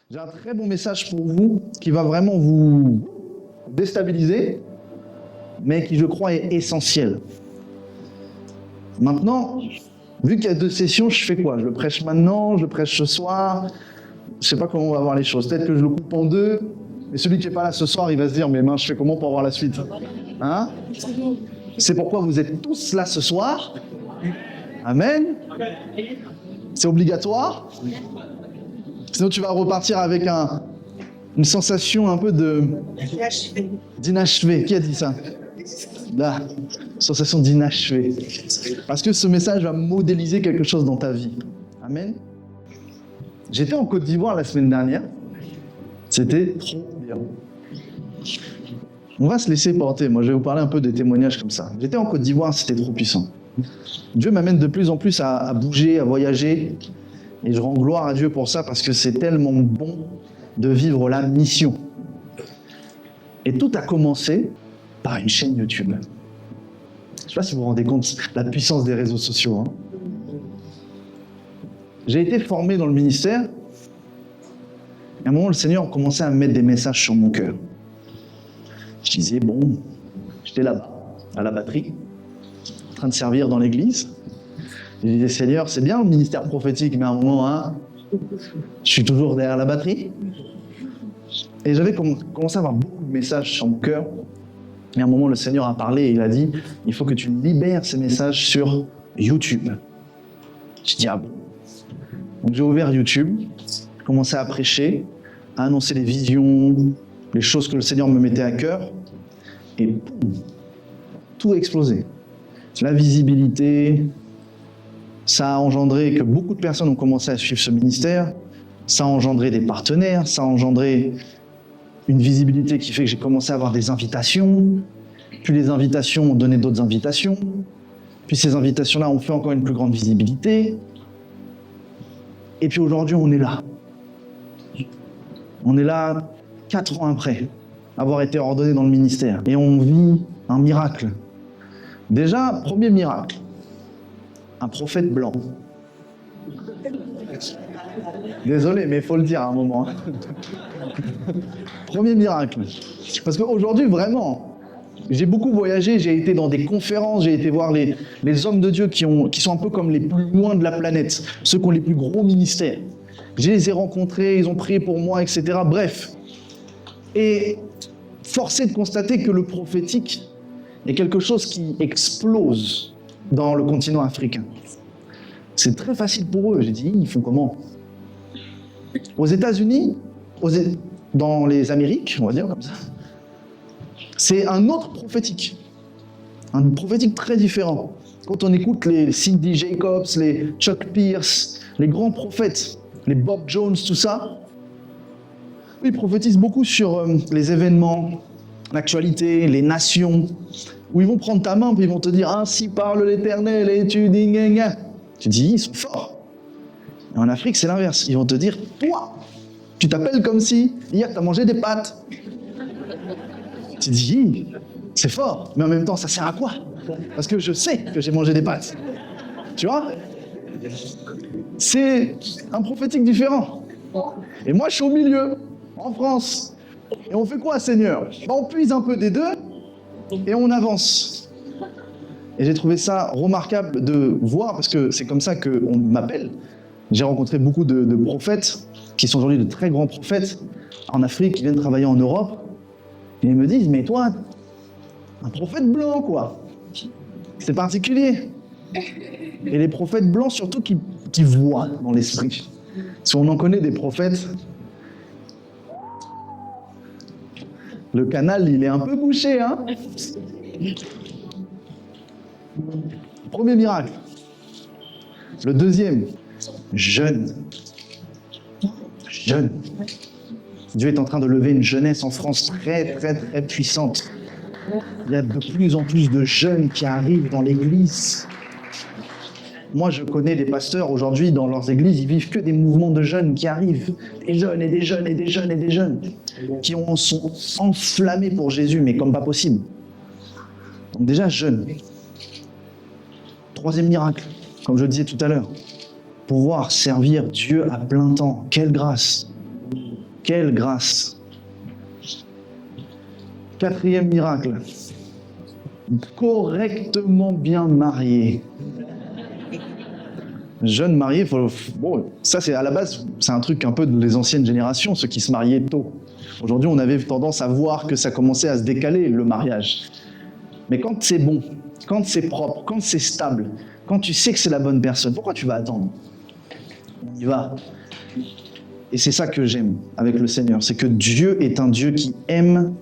J'ai un très bon message pour vous qui va vraiment vous déstabiliser, mais qui, je crois, est essentiel. Maintenant, vu qu'il y a 2 sessions, je fais quoi? Je le prêche maintenant, je le prêche ce soir. Je sais pas comment on va voir les choses. Peut-être que je le coupe en 2, mais celui qui n'est pas là ce soir, il va se dire, mais mince, je fais comment pour avoir la suite? Hein? C'est pourquoi vous êtes tous là ce soir. Amen. C'est obligatoire. Sinon, tu vas repartir avec une sensation un peu d'inachevé. Qui a dit ça? Là, sensation d'inachevé. Parce que ce message va modéliser quelque chose dans ta vie. Amen. J'étais en Côte d'Ivoire la semaine dernière. C'était trop bien. On va se laisser porter. Moi, je vais vous parler un peu des témoignages comme ça. J'étais en Côte d'Ivoire, c'était trop puissant. Dieu m'amène de plus en plus à bouger, à voyager. Et je rends gloire à Dieu pour ça parce que c'est tellement bon de vivre la mission. Et tout a commencé par une chaîne YouTube. Je ne sais pas si vous vous rendez compte de la puissance des réseaux sociaux. Hein. J'ai été formé dans le ministère. Et à un moment, le Seigneur commençait à me mettre des messages sur mon cœur. Je disais, bon, j'étais là-bas, à la batterie, en train de servir dans l'église. Je disais, Seigneur, c'est bien le ministère prophétique, mais à un moment, hein, je suis toujours derrière la batterie. Et j'avais commencé à avoir beaucoup de messages sur mon cœur. Et à un moment, le Seigneur a parlé et il a dit, il faut que tu libères ces messages sur YouTube. Je dis, ah bon. Donc j'ai ouvert YouTube, commencé à prêcher, à annoncer les visions, les choses que le Seigneur me mettait à cœur. Et boum, tout a explosé. La visibilité, ça a engendré que beaucoup de personnes ont commencé à suivre ce ministère. Ça a engendré des partenaires, ça a engendré une visibilité qui fait que j'ai commencé à avoir des invitations. Puis les invitations ont donné d'autres invitations. Puis ces invitations-là ont fait encore une plus grande visibilité. Et puis aujourd'hui, on est là. On est là 4 ans après avoir été ordonné dans le ministère. Et on vit un miracle. Déjà, premier miracle. Un prophète blanc. Désolé, mais il faut le dire à un moment. Premier miracle. Parce qu'aujourd'hui, vraiment, j'ai beaucoup voyagé, j'ai été dans des conférences, j'ai été voir les hommes de Dieu qui sont un peu comme les plus loin de la planète, ceux qui ont les plus gros ministères. Je les ai rencontrés, ils ont prié pour moi, etc. Bref. Et force est de constater que le prophétique est quelque chose qui explose dans le continent africain. C'est très facile pour eux. J'ai dit, ils font comment? Aux États-Unis, dans les Amériques, on va dire comme ça, c'est un autre prophétique. Un prophétique très différent. Quand on écoute les Cindy Jacobs, les Chuck Pierce, les grands prophètes, les Bob Jones, tout ça, ils prophétisent beaucoup sur les événements, l'actualité, les nations, où ils vont prendre ta main et ils vont te dire « Ainsi parle l'Éternel et tu dis gna gna ». Tu dis « Ils sont forts ». Et en Afrique, c'est l'inverse. Ils vont te dire « Toi, tu t'appelles comme si hier tu as mangé des pâtes ». Tu dis « C'est fort, mais en même temps, ça sert à quoi? Parce que je sais que j'ai mangé des pâtes. » Tu vois? C'est un prophétique différent. Et moi, je suis au milieu, en France. Et on fait quoi, Seigneur? On puise un peu des deux et on avance. Et j'ai trouvé ça remarquable de voir, parce que c'est comme ça qu'on m'appelle. J'ai rencontré beaucoup de prophètes, qui sont aujourd'hui de très grands prophètes, en Afrique, qui viennent travailler en Europe. Et ils me disent, mais toi, un prophète blanc, quoi. C'est particulier. Et les prophètes blancs, surtout, qui voient dans l'esprit. Si on en connaît des prophètes, le canal, il est un peu bouché, hein. Premier miracle. Le deuxième, jeûne. Jeûne. Dieu est en train de lever une jeunesse en France très, très, très puissante. Il y a de plus en plus de jeunes qui arrivent dans l'église. Moi, je connais des pasteurs aujourd'hui dans leurs églises, ils vivent que des mouvements de jeunes qui arrivent. Des jeunes et des jeunes et des jeunes et des jeunes qui sont enflammés pour Jésus, mais comme pas possible. Donc déjà, jeunes. Troisième miracle, comme je le disais tout à l'heure. Pouvoir servir Dieu à plein temps. Quelle grâce! Quelle grâce! Quatrième miracle. Correctement bien marié. Jeune marié, bon, ça c'est à la base, c'est un truc un peu des anciennes générations, ceux qui se mariaient tôt. Aujourd'hui, on avait tendance à voir que ça commençait à se décaler, le mariage. Mais quand c'est bon, quand c'est propre, quand c'est stable, quand tu sais que c'est la bonne personne, pourquoi tu vas attendre? On y va. Et c'est ça que j'aime avec le Seigneur, c'est que Dieu est un Dieu qui aime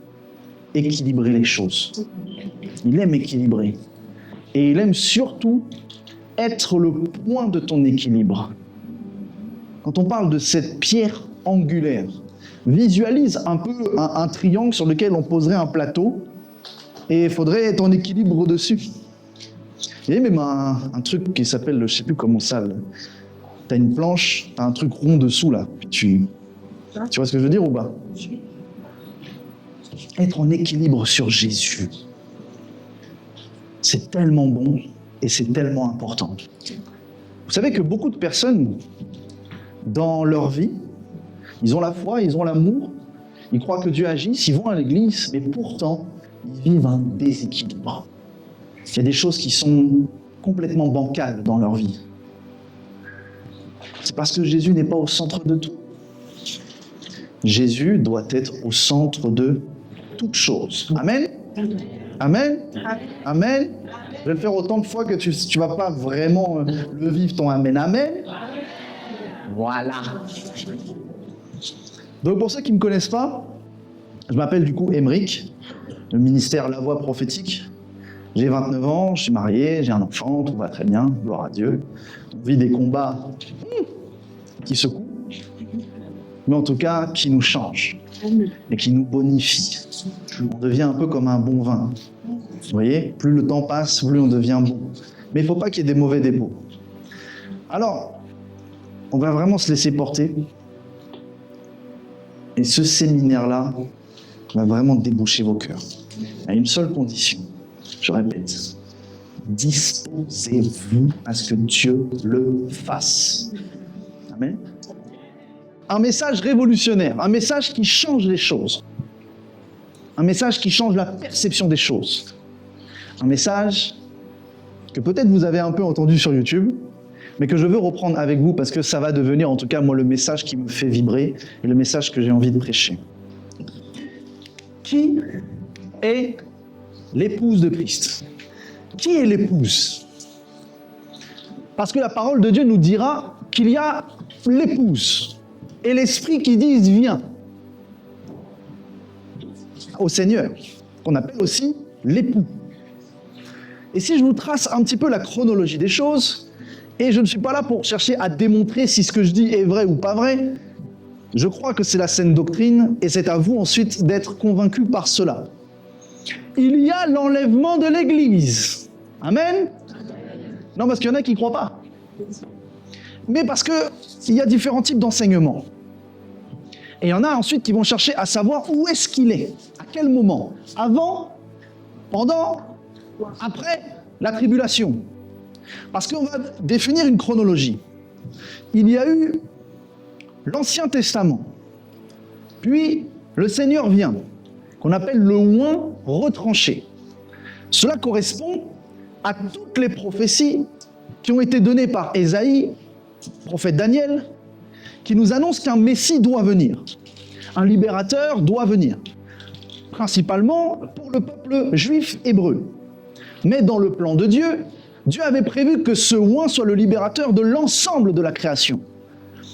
équilibrer les choses. Il aime équilibrer. Et il aime surtout être le point de ton équilibre. Quand on parle de cette pierre angulaire, visualise un peu un triangle sur lequel on poserait un plateau et il faudrait être en équilibre dessus. Il y a même un truc qui s'appelle, je ne sais plus comment ça, t'as une planche, t'as un truc rond dessous là, puis tu vois ce que je veux dire ou pas? Être en équilibre sur Jésus, c'est tellement bon et c'est tellement important. Vous savez que beaucoup de personnes, dans leur vie, ils ont la foi, ils ont l'amour, ils croient que Dieu agit, ils vont à l'église, mais pourtant, ils vivent un déséquilibre. Il y a des choses qui sont complètement bancales dans leur vie. C'est parce que Jésus n'est pas au centre de tout. Jésus doit être au centre de toutes choses. Amen? Amen? Amen? Je vais le faire autant de fois que tu ne vas pas vraiment le vivre ton Amen. Amen? Voilà. Donc pour ceux qui ne me connaissent pas, je m'appelle du coup Aymeric, le ministère La Voix Prophétique. J'ai 29 ans, je suis marié, j'ai un enfant, tout va très bien, gloire à Dieu. On vit des combats qui secouent, mais en tout cas qui nous changent et qui nous bonifient. On devient un peu comme un bon vin. Vous voyez, plus le temps passe, plus on devient bon. Mais il ne faut pas qu'il y ait des mauvais dépôts. Alors, on va vraiment se laisser porter. Et ce séminaire-là va vraiment déboucher vos cœurs. À une seule condition. Je répète. Disposez-vous à ce que Dieu le fasse. Amen. Un message révolutionnaire, un message qui change les choses. Un message qui change la perception des choses. Un message que peut-être vous avez un peu entendu sur YouTube, mais que je veux reprendre avec vous parce que ça va devenir en tout cas moi le message qui me fait vibrer et le message que j'ai envie de prêcher. Qui est l'épouse de Christ? Qui est l'épouse? Parce que la parole de Dieu nous dira qu'il y a l'épouse et l'esprit qui disent viens au Seigneur, qu'on appelle aussi l'époux. Et si je vous trace un petit peu la chronologie des choses, et je ne suis pas là pour chercher à démontrer si ce que je dis est vrai ou pas vrai, je crois que c'est la saine doctrine, et c'est à vous ensuite d'être convaincus par cela. Il y a l'enlèvement de l'Église. Amen? Non, parce qu'il y en a qui ne croient pas. Mais parce qu'il y a différents types d'enseignements. Et il y en a ensuite qui vont chercher à savoir où est-ce qu'il est, à quel moment, avant, pendant, après la tribulation. Parce qu'on va définir une chronologie. Il y a eu l'Ancien Testament, puis le Seigneur vient, qu'on appelle le oint retranché. Cela correspond à toutes les prophéties qui ont été données par Ésaïe, prophète Daniel, qui nous annonce qu'un Messie doit venir. Un libérateur doit venir. Principalement pour le peuple juif hébreu. Mais dans le plan de Dieu, Dieu avait prévu que ce oint soit le libérateur de l'ensemble de la création.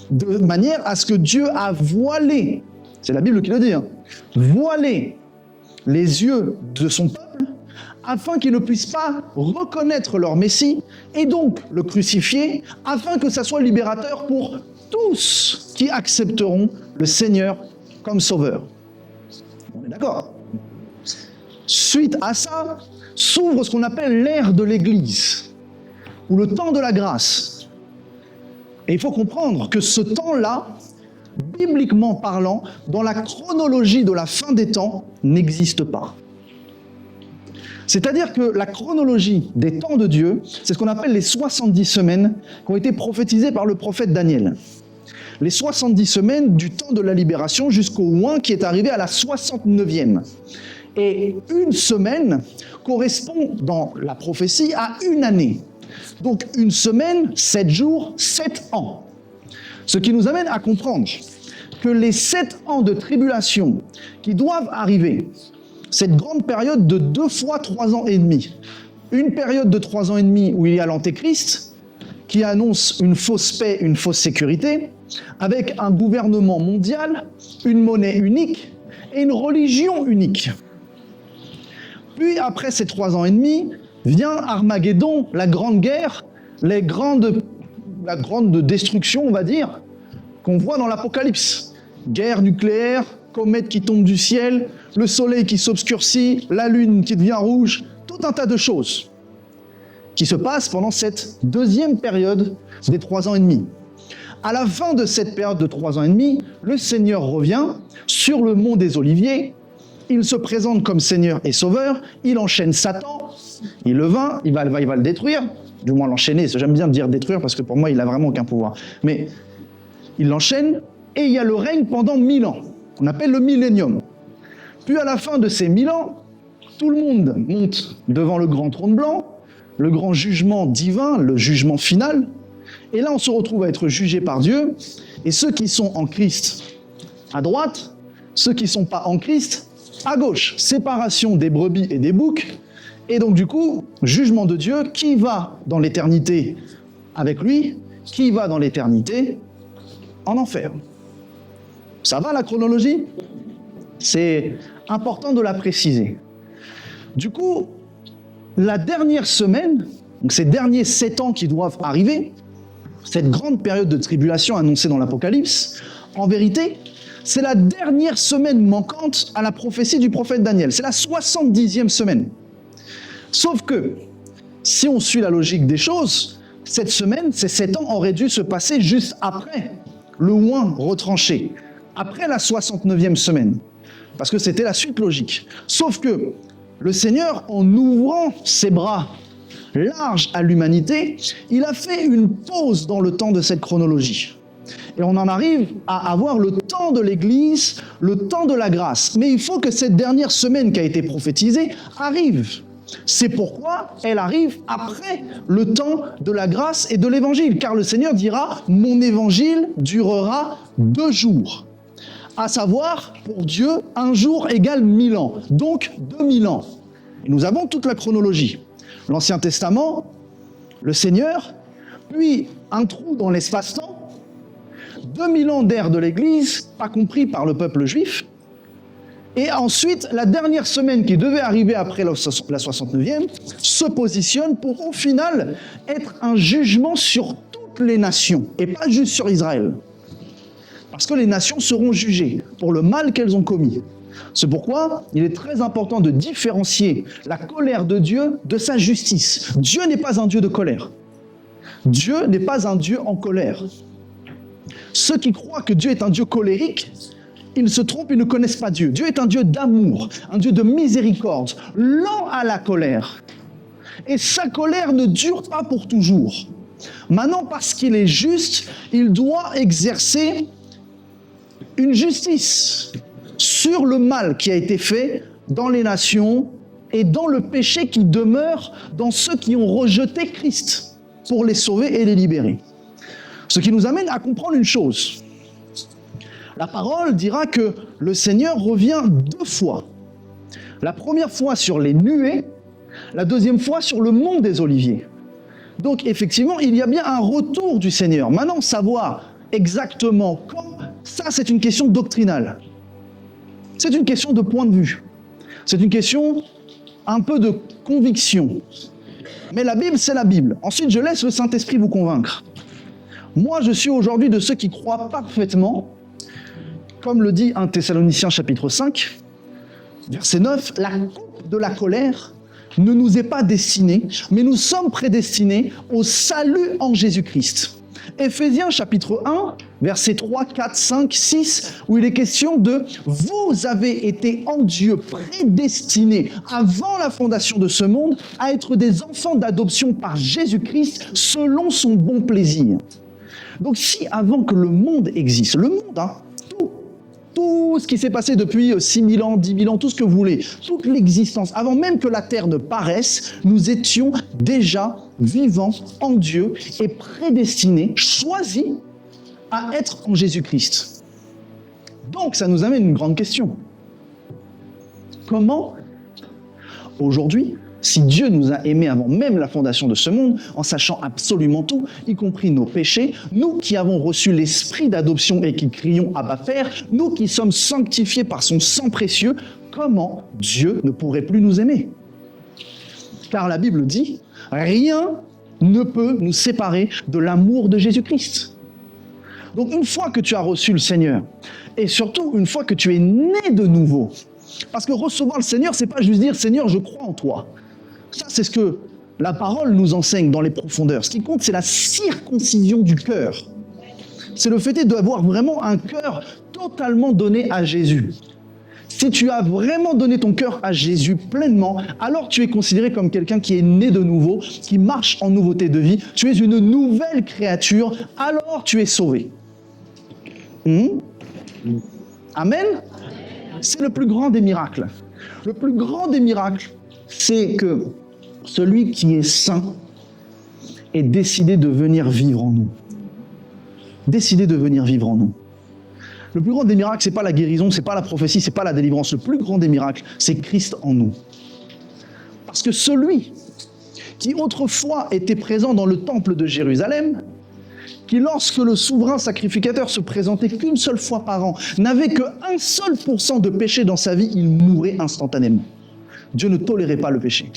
De manière à ce que Dieu a voilé, c'est la Bible qui le dit, voilé les yeux de son peuple afin qu'ils ne puissent pas reconnaître leur Messie et donc le crucifier afin que ça soit libérateur pour tous qui accepteront le Seigneur comme sauveur. On est d'accord? Suite à ça, s'ouvre ce qu'on appelle l'ère de l'Église, ou le temps de la grâce. Et il faut comprendre que ce temps-là, bibliquement parlant, dans la chronologie de la fin des temps, n'existe pas. C'est-à-dire que la chronologie des temps de Dieu, c'est ce qu'on appelle les 70 semaines qui ont été prophétisées par le prophète Daniel. les 70 semaines du temps de la libération jusqu'au oint qui est arrivé à la 69e. Et une semaine correspond dans la prophétie à une année. Donc une semaine, 7 jours, 7 ans. Ce qui nous amène à comprendre que les 7 ans de tribulation qui doivent arriver, cette grande période de 2 fois 3 ans et demi, une période de 3 ans et demi où il y a l'Antéchrist, qui annonce une fausse paix, une fausse sécurité, avec un gouvernement mondial, une monnaie unique et une religion unique. Puis après ces 3 ans et demi, vient Armageddon, la grande guerre, la grande destruction, on va dire, qu'on voit dans l'Apocalypse. Guerre nucléaire, comète qui tombe du ciel, le soleil qui s'obscurcit, la lune qui devient rouge, tout un tas de choses qui se passent pendant cette deuxième période des 3 ans et demi. À la fin de cette période de 3 ans et demi, le Seigneur revient sur le mont des Oliviers, il se présente comme Seigneur et Sauveur, il enchaîne Satan, il le vainc, il va le détruire, du moins l'enchaîner, j'aime bien dire détruire parce que pour moi il n'a vraiment aucun pouvoir, mais il l'enchaîne et il y a le règne pendant 1000 ans, qu'on appelle le millénium. Puis à la fin de ces 1000 ans, tout le monde monte devant le grand trône blanc, le grand jugement divin, le jugement final, et là on se retrouve à être jugé par Dieu, et ceux qui sont en Christ à droite, ceux qui ne sont pas en Christ à gauche, séparation des brebis et des boucs, et donc du coup, jugement de Dieu, qui va dans l'éternité avec lui, qui va dans l'éternité en enfer. Ça va la chronologie ? C'est important de la préciser. Du coup, la dernière semaine, donc ces derniers 7 ans qui doivent arriver, cette grande période de tribulation annoncée dans l'Apocalypse, en vérité, c'est la dernière semaine manquante à la prophétie du prophète Daniel. C'est la 70e semaine. Sauf que, si on suit la logique des choses, cette semaine, ces 7 ans auraient dû se passer juste après le oint retranché, après la 69e semaine, parce que c'était la suite logique. Sauf que le Seigneur, en ouvrant ses bras larges à l'humanité, il a fait une pause dans le temps de cette chronologie. Et on en arrive à avoir le temps de l'Église, le temps de la grâce. Mais il faut que cette dernière semaine qui a été prophétisée arrive. C'est pourquoi elle arrive après le temps de la grâce et de l'Évangile. Car le Seigneur dira « Mon Évangile durera 2 jours ». À savoir, pour Dieu, 1 jour égale 1000 ans. Donc 2000 ans. Et nous avons toute la chronologie. L'Ancien Testament, le Seigneur, puis un trou dans l'espace-temps, 2000 ans d'ère de l'Église, pas compris par le peuple juif, et ensuite la dernière semaine qui devait arriver après la 69e se positionne pour au final être un jugement sur toutes les nations, et pas juste sur Israël. Parce que les nations seront jugées pour le mal qu'elles ont commis. C'est pourquoi il est très important de différencier la colère de Dieu de sa justice. Dieu n'est pas un Dieu de colère. Dieu n'est pas un Dieu en colère. Ceux qui croient que Dieu est un Dieu colérique, ils se trompent, ils ne connaissent pas Dieu. Dieu est un Dieu d'amour, un Dieu de miséricorde, lent à la colère. Et sa colère ne dure pas pour toujours. Maintenant, parce qu'il est juste, il doit exercer une justice sur le mal qui a été fait dans les nations et dans le péché qui demeure dans ceux qui ont rejeté Christ pour les sauver et les libérer. Ce qui nous amène à comprendre une chose. La parole dira que le Seigneur revient 2 fois. La première fois sur les nuées, la deuxième fois sur le mont des Oliviers. Donc effectivement, il y a bien un retour du Seigneur. Maintenant, savoir exactement quand, ça c'est une question doctrinale. C'est une question de point de vue. C'est une question un peu de conviction. Mais la Bible, c'est la Bible. Ensuite, je laisse le Saint-Esprit vous convaincre. Moi, je suis aujourd'hui de ceux qui croient parfaitement, comme le dit 1 Thessaloniciens chapitre 5, verset 9, la coupe de la colère ne nous est pas destinée, mais nous sommes prédestinés au salut en Jésus-Christ. Éphésiens chapitre 1, versets 3, 4, 5, 6, où il est question de « Vous avez été en Dieu prédestinés avant la fondation de ce monde à être des enfants d'adoption par Jésus-Christ selon son bon plaisir. » Donc si avant que le monde existe, le monde, tout ce qui s'est passé depuis 6 000 ans, 10 000 ans, tout ce que vous voulez, toute l'existence, avant même que la Terre ne paraisse, nous étions déjà vivants en Dieu et prédestinés, choisis à être en Jésus-Christ. Donc ça nous amène une grande question. Comment, aujourd'hui, si Dieu nous a aimés avant même la fondation de ce monde, en sachant absolument tout, y compris nos péchés, nous qui avons reçu l'esprit d'adoption et qui crions Abba Père, nous qui sommes sanctifiés par son sang précieux, comment Dieu ne pourrait plus nous aimer? Car la Bible dit, rien ne peut nous séparer de l'amour de Jésus-Christ. Donc une fois que tu as reçu le Seigneur, et surtout une fois que tu es né de nouveau, parce que recevoir le Seigneur, c'est pas juste dire « Seigneur, je crois en toi ». Ça, c'est ce que la parole nous enseigne dans les profondeurs. Ce qui compte, c'est la circoncision du cœur. C'est le fait d'avoir vraiment un cœur totalement donné à Jésus. Si tu as vraiment donné ton cœur à Jésus pleinement, alors tu es considéré comme quelqu'un qui est né de nouveau, qui marche en nouveauté de vie. Tu es une nouvelle créature, alors tu es sauvé. Amen. C'est le plus grand des miracles. Le plus grand des miracles, c'est que celui qui est saint est décidé de venir vivre en nous. Décidé de venir vivre en nous. Le plus grand des miracles, c'est pas la guérison, c'est pas la prophétie, c'est pas la délivrance. Le plus grand des miracles, c'est Christ en nous. Parce que celui qui autrefois était présent dans le temple de Jérusalem, qui lorsque le souverain sacrificateur se présentait qu'une seule fois par an, n'avait que 1 seul % de péché dans sa vie, il mourait instantanément. Dieu ne tolérait pas le péché.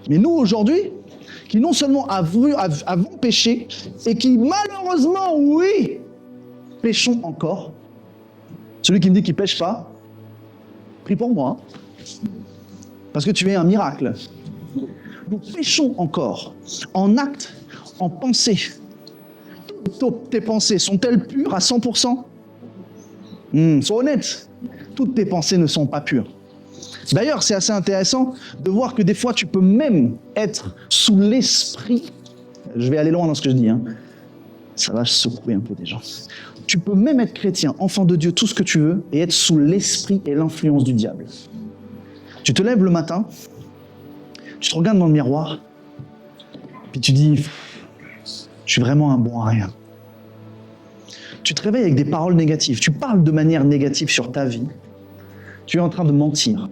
Mais nous, aujourd'hui, qui non seulement avons péché, et qui malheureusement, oui, péchons encore. Celui qui me dit qu'il ne pêche pas, prie pour moi. Parce que tu es un miracle. Nous péchons encore, en acte, en pensée. Toutes tes pensées sont-elles pures à 100%? Sois honnête. Toutes tes pensées ne sont pas pures. D'ailleurs, c'est assez intéressant de voir que des fois, tu peux même être sous l'esprit. Je vais aller loin dans ce que je dis. Ça va secouer un peu des gens. Tu peux même être chrétien, enfant de Dieu, tout ce que tu veux, et être sous l'esprit et l'influence du diable. Tu te lèves le matin, tu te regardes dans le miroir, puis tu dis, je suis vraiment un bon à rien. Tu te réveilles avec des paroles négatives, tu parles de manière négative sur ta vie. Tu es en train de mentir.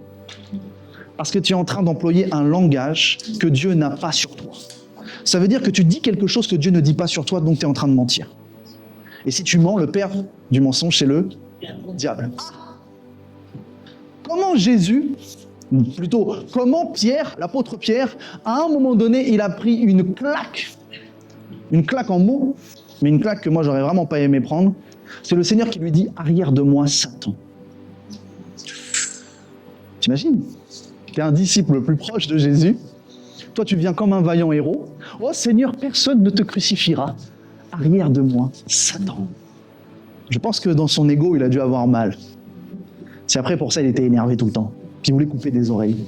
Parce que tu es en train d'employer un langage que Dieu n'a pas sur toi. Ça veut dire que tu dis quelque chose que Dieu ne dit pas sur toi, donc tu es en train de mentir. Et si tu mens, le père du mensonge, c'est le diable. Comment Jésus, plutôt, comment Pierre, l'apôtre Pierre, à un moment donné, il a pris une claque en mots, mais une claque que moi, j'aurais vraiment pas aimé prendre. C'est le Seigneur qui lui dit « Arrière de moi, Satan ». T'imagines ? Tu es un disciple le plus proche de Jésus. Toi, tu viens comme un vaillant héros. « Oh Seigneur, personne ne te crucifiera. Arrière de moi, Satan ». Je pense que dans son ego, il a dû avoir mal. C'est après pour ça il était énervé tout le temps. Puis il voulait couper des oreilles.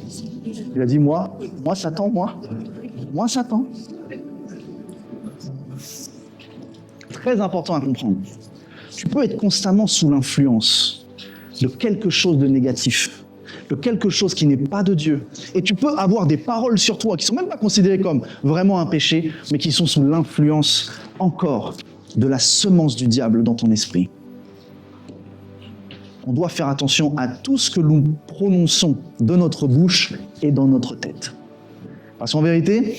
Il a dit « Moi Satan, moi Satan ». Très important à comprendre. Tu peux être constamment sous l'influence de quelque chose de négatif, de quelque chose qui n'est pas de Dieu. Et tu peux avoir des paroles sur toi qui ne sont même pas considérées comme vraiment un péché, mais qui sont sous l'influence encore de la semence du diable dans ton esprit. On doit faire attention à tout ce que nous prononçons de notre bouche et dans notre tête. Parce qu'en vérité,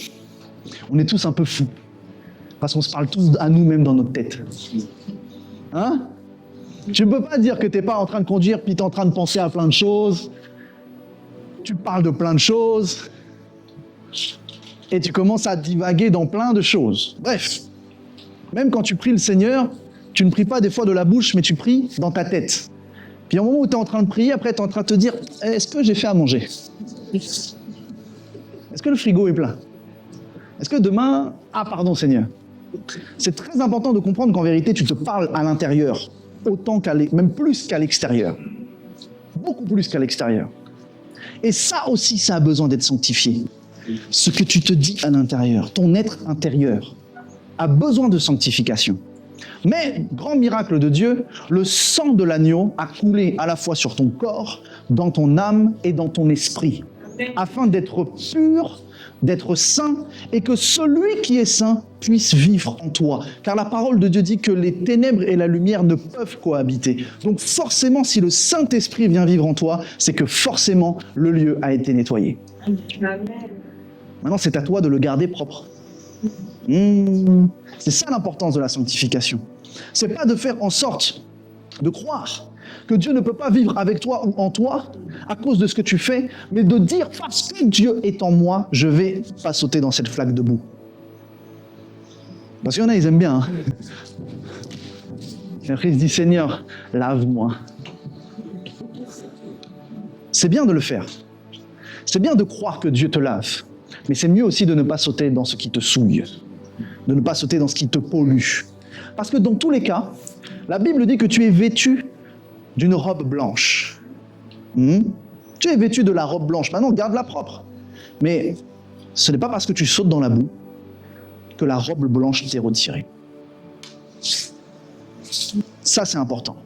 on est tous un peu fous. Parce qu'on se parle tous à nous-mêmes dans notre tête. Tu ne peux pas dire que tu n'es pas en train de conduire puis tu es en train de penser à plein de choses. Tu parles de plein de choses. Et tu commences à divaguer dans plein de choses. Bref, même quand tu pries le Seigneur, tu ne pries pas des fois de la bouche, mais tu pries dans ta tête. Puis au moment où tu es en train de prier, après tu es en train de te dire « Est-ce que j'ai fait à manger ? Est-ce que le frigo est plein ? Est-ce que demain... Ah pardon Seigneur !» C'est très important de comprendre qu'en vérité, tu te parles à l'intérieur, autant même plus qu'à l'extérieur. Beaucoup plus qu'à l'extérieur. Et ça aussi, ça a besoin d'être sanctifié. Ce que tu te dis à l'intérieur, ton être intérieur. a besoin de sanctification. Mais, grand miracle de Dieu, le sang de l'agneau a coulé à la fois sur ton corps, dans ton âme et dans ton esprit, afin d'être pur, d'être saint, et que celui qui est saint puisse vivre en toi. Car la parole de Dieu dit que les ténèbres et la lumière ne peuvent cohabiter. Donc forcément, si le Saint-Esprit vient vivre en toi, c'est que forcément, le lieu a été nettoyé. Maintenant, c'est à toi de le garder propre. C'est ça l'importance de la sanctification. C'est pas de faire en sorte de croire que Dieu ne peut pas vivre avec toi ou en toi à cause de ce que tu fais, mais de dire parce que Dieu est en moi, je vais pas sauter dans cette flaque de boue. Parce qu'il y en a, ils aiment bien. Et après, ils se disent Seigneur, lave-moi. C'est bien de le faire. C'est bien de croire que Dieu te lave. Mais c'est mieux aussi de ne pas sauter dans ce qui te souille, de ne pas sauter dans ce qui te pollue. Parce que dans tous les cas, la Bible dit que tu es vêtu d'une robe blanche. Tu es vêtu de la robe blanche. Maintenant, garde-la propre. Mais ce n'est pas parce que tu sautes dans la boue que la robe blanche t'est retirée. Ça, c'est important.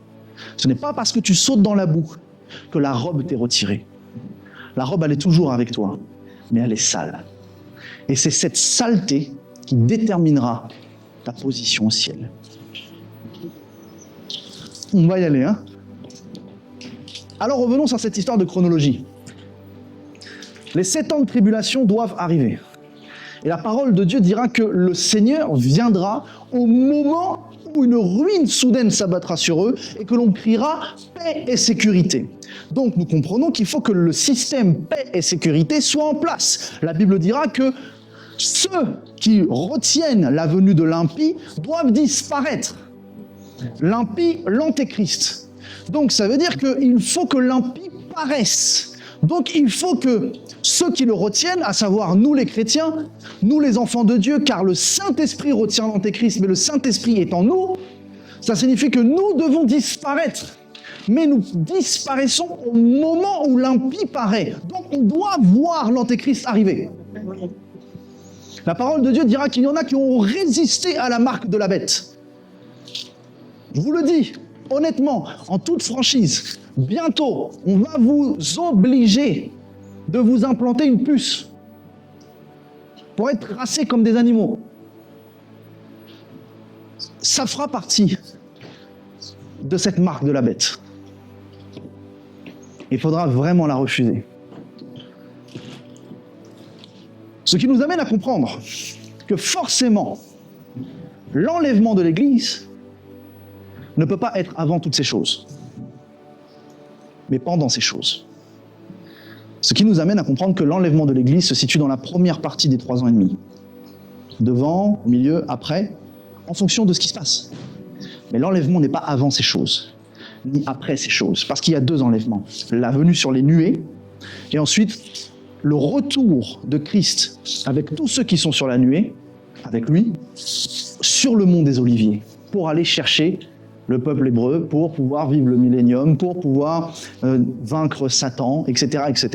Ce n'est pas parce que tu sautes dans la boue que la robe t'est retirée. La robe, elle est toujours avec toi, mais elle est sale. Et c'est cette saleté qui déterminera ta position au ciel. On va y aller, hein? Alors revenons sur cette histoire de chronologie. Les 7 ans de tribulation doivent arriver. Et la parole de Dieu dira que le Seigneur viendra au moment où une ruine soudaine s'abattra sur eux et que l'on criera paix et sécurité. Donc nous comprenons qu'il faut que le système paix et sécurité soit en place. La Bible dira que ceux qui retiennent la venue de l'impie doivent disparaître. L'impie, l'antéchrist. Donc ça veut dire qu'il faut que l'impie paraisse. Donc il faut que ceux qui le retiennent, à savoir nous les chrétiens, nous les enfants de Dieu, car le Saint-Esprit retient l'antéchrist, mais le Saint-Esprit est en nous, ça signifie que nous devons disparaître. Mais nous disparaissons au moment où l'impie paraît. Donc on doit voir l'antéchrist arriver. La parole de Dieu dira qu'il y en a qui ont résisté à la marque de la bête. Je vous le dis, honnêtement, en toute franchise, bientôt, on va vous obliger de vous implanter une puce pour être tracés comme des animaux. Ça fera partie de cette marque de la bête. Il faudra vraiment la refuser. Ce qui nous amène à comprendre que forcément, l'enlèvement de l'Église ne peut pas être avant toutes ces choses, mais pendant ces choses. Ce qui nous amène à comprendre que l'enlèvement de l'Église se situe dans la première partie des 3 ans et demi. Devant, au milieu, après, en fonction de ce qui se passe. Mais l'enlèvement n'est pas avant ces choses, ni après ces choses, parce qu'il y a 2 enlèvements. La venue sur les nuées, et ensuite le retour de Christ avec tous ceux qui sont sur la nuée, avec lui, sur le mont des Oliviers, pour aller chercher le peuple hébreu, pour pouvoir vivre le millénium, pour pouvoir vaincre Satan, etc., etc.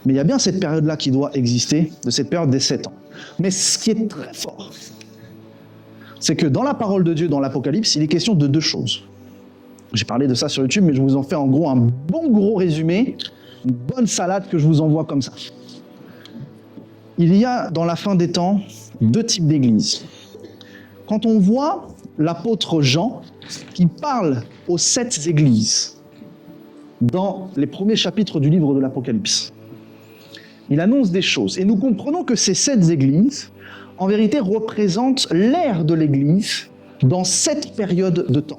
Mais il y a bien cette période-là qui doit exister, de cette période des 7 ans. Mais ce qui est très fort, c'est que dans la parole de Dieu, dans l'Apocalypse, il est question de 2 choses. J'ai parlé de ça sur YouTube, mais je vous en fais en gros un bon gros résumé, une bonne salade que je vous envoie comme ça. Il y a dans la fin des temps 2 types d'églises. Quand on voit l'apôtre Jean qui parle aux 7 églises dans les premiers chapitres du livre de l'Apocalypse, il annonce des choses. Et nous comprenons que ces 7 églises, en vérité, représentent l'ère de l'Église dans 7 périodes de temps.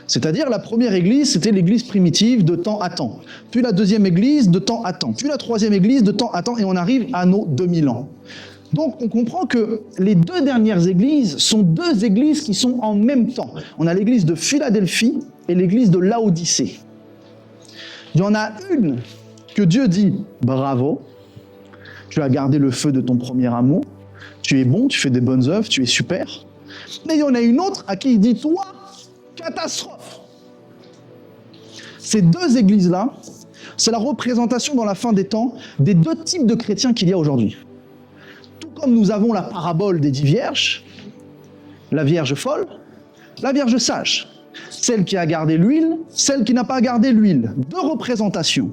C'est-à-dire, la première église, c'était l'église primitive de temps à temps. Puis la deuxième église de temps à temps. Puis la troisième église de temps à temps. Et on arrive à nos 2000 ans. Donc, on comprend que les 2 dernières églises sont 2 églises qui sont en même temps. On a l'église de Philadelphie et l'église de Laodicée. Il y en a une que Dieu dit « Bravo, tu as gardé le feu de ton premier amour, tu es bon, tu fais des bonnes œuvres, tu es super. » Mais il y en a une autre à qui il dit « Toi, catastrophe !» Ces 2 églises-là, c'est la représentation dans la fin des temps des 2 types de chrétiens qu'il y a aujourd'hui. comme nous avons la parabole des 10 vierges, la vierge folle, la vierge sage, celle qui a gardé l'huile, celle qui n'a pas gardé l'huile. 2 représentations.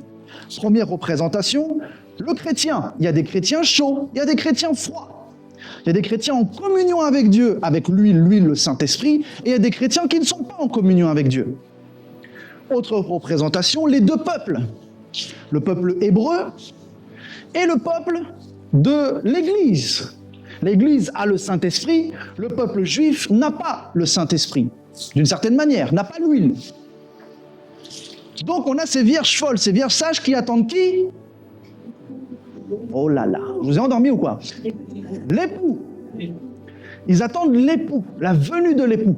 Première représentation, le chrétien. Il y a des chrétiens chauds, il y a des chrétiens froids. Il y a des chrétiens en communion avec Dieu, avec l'huile, le Saint-Esprit, et il y a des chrétiens qui ne sont pas en communion avec Dieu. Autre représentation, les 2 peuples. Le peuple hébreu et le peuple de l'Église. L'Église a le Saint-Esprit, le peuple juif n'a pas le Saint-Esprit. D'une certaine manière, n'a pas l'huile. Donc on a ces vierges folles, ces vierges sages qui attendent qui? Oh là là, je vous ai endormi ou quoi? L'époux. Ils attendent l'époux, la venue de l'époux.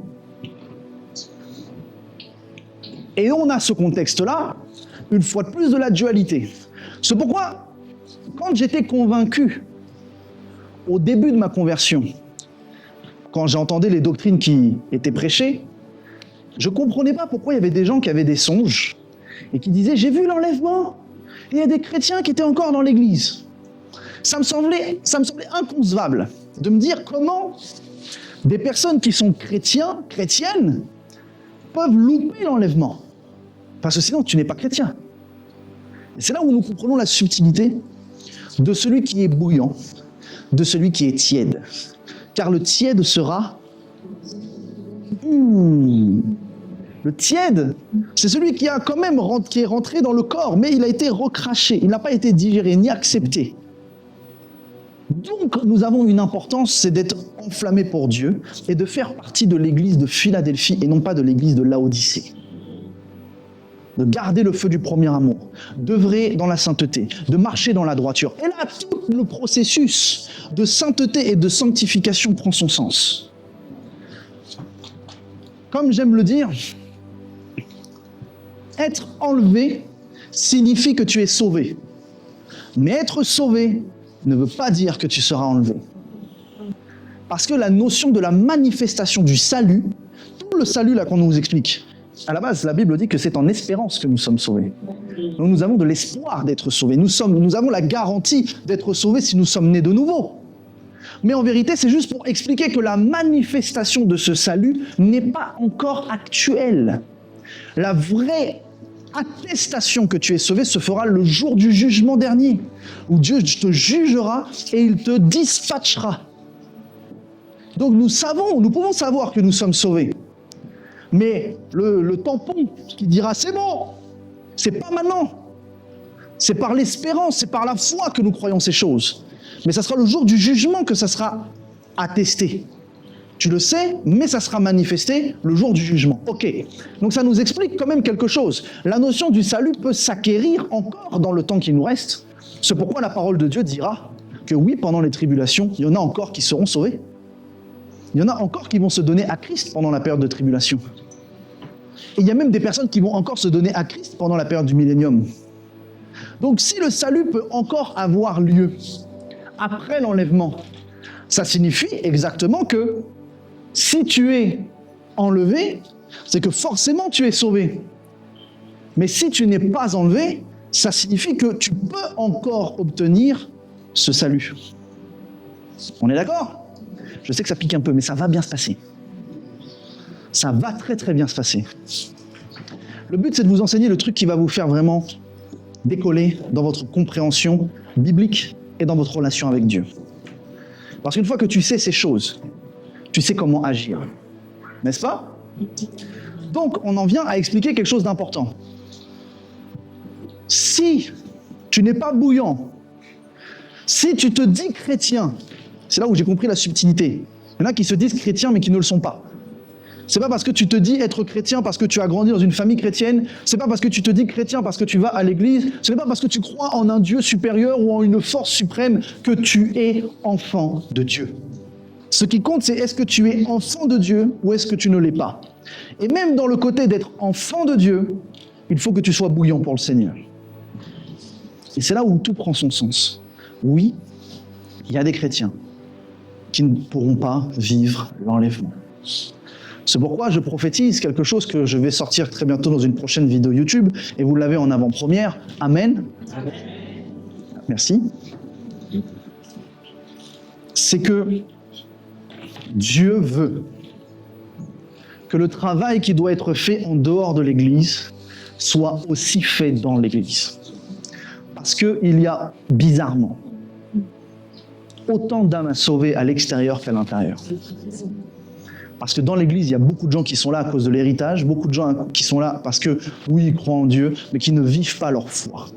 Et on a ce contexte-là, une fois de plus, de la dualité. C'est pourquoi, quand j'étais convaincu, au début de ma conversion, quand j'entendais les doctrines qui étaient prêchées, je ne comprenais pas pourquoi il y avait des gens qui avaient des songes et qui disaient « j'ai vu l'enlèvement » et il y a des chrétiens qui étaient encore dans l'église. Ça me semblait inconcevable de me dire comment des personnes qui sont chrétiennes, peuvent louper l'enlèvement. Parce que sinon, tu n'es pas chrétien. Et c'est là où nous comprenons la subtilité de celui qui est bouillant, de celui qui est tiède. Car le tiède sera... Le tiède, c'est celui qui a quand même qui est rentré dans le corps, mais il a été recraché, il n'a pas été digéré ni accepté. Donc nous avons une importance, c'est d'être enflammé pour Dieu et de faire partie de l'église de Philadelphie et non pas de l'église de Laodicée. De garder le feu du premier amour, d'œuvrer dans la sainteté, de marcher dans la droiture. Et là, tout le processus de sainteté et de sanctification prend son sens. Comme j'aime le dire, être enlevé signifie que tu es sauvé. Mais être sauvé ne veut pas dire que tu seras enlevé. Parce que la notion de la manifestation du salut, tout le salut là qu'on nous explique, à la base, la Bible dit que c'est en espérance que nous sommes sauvés. Donc nous avons de l'espoir d'être sauvés. Nous avons la garantie d'être sauvés si nous sommes nés de nouveau. Mais en vérité, c'est juste pour expliquer que la manifestation de ce salut n'est pas encore actuelle. La vraie attestation que tu es sauvé se fera le jour du jugement dernier, où Dieu te jugera et il te dispatchera. Donc nous pouvons savoir que nous sommes sauvés. Mais le tampon qui dira c'est bon, c'est pas maintenant. C'est par l'espérance, c'est par la foi que nous croyons ces choses. Mais ça sera le jour du jugement que ça sera attesté. Tu le sais, mais ça sera manifesté le jour du jugement. Ok, donc ça nous explique quand même quelque chose. La notion du salut peut s'acquérir encore dans le temps qui nous reste. C'est pourquoi la parole de Dieu dira que oui, pendant les tribulations, il y en a encore qui seront sauvés. Il y en a encore qui vont se donner à Christ pendant la période de tribulation. Et il y a même des personnes qui vont encore se donner à Christ pendant la période du millénium. Donc si le salut peut encore avoir lieu après l'enlèvement, ça signifie exactement que si tu es enlevé, c'est que forcément tu es sauvé. Mais si tu n'es pas enlevé, ça signifie que tu peux encore obtenir ce salut. On est d'accord ? Je sais que ça pique un peu, mais ça va bien se passer. Ça va très très bien se passer. Le but, c'est de vous enseigner le truc qui va vous faire vraiment décoller dans votre compréhension biblique et dans votre relation avec Dieu. Parce qu'une fois que tu sais ces choses, tu sais comment agir. N'est-ce pas ? Donc, on en vient à expliquer quelque chose d'important. Si tu n'es pas bouillant, si tu te dis chrétien, c'est là où j'ai compris la subtilité. Il y en a qui se disent chrétiens mais qui ne le sont pas. C'est pas parce que tu te dis être chrétien parce que tu as grandi dans une famille chrétienne, c'est pas parce que tu te dis chrétien parce que tu vas à l'église, ce n'est pas parce que tu crois en un Dieu supérieur ou en une force suprême que tu es enfant de Dieu. Ce qui compte, c'est est-ce que tu es enfant de Dieu ou est-ce que tu ne l'es pas. Et même dans le côté d'être enfant de Dieu, il faut que tu sois bouillant pour le Seigneur. Et c'est là où tout prend son sens. Oui, il y a des chrétiens qui ne pourront pas vivre l'enlèvement. C'est pourquoi je prophétise quelque chose que je vais sortir très bientôt dans une prochaine vidéo YouTube, et vous l'avez en avant-première. Amen. Merci. c'est que Dieu veut que le travail qui doit être fait en dehors de l'Église soit aussi fait dans l'Église. Parce qu'il y a, bizarrement, autant d'âmes à sauver à l'extérieur qu'à l'intérieur. Parce que dans l'Église, il y a beaucoup de gens qui sont là à cause de l'héritage, beaucoup de gens qui sont là parce que, oui, ils croient en Dieu, mais qui ne vivent pas leur foi.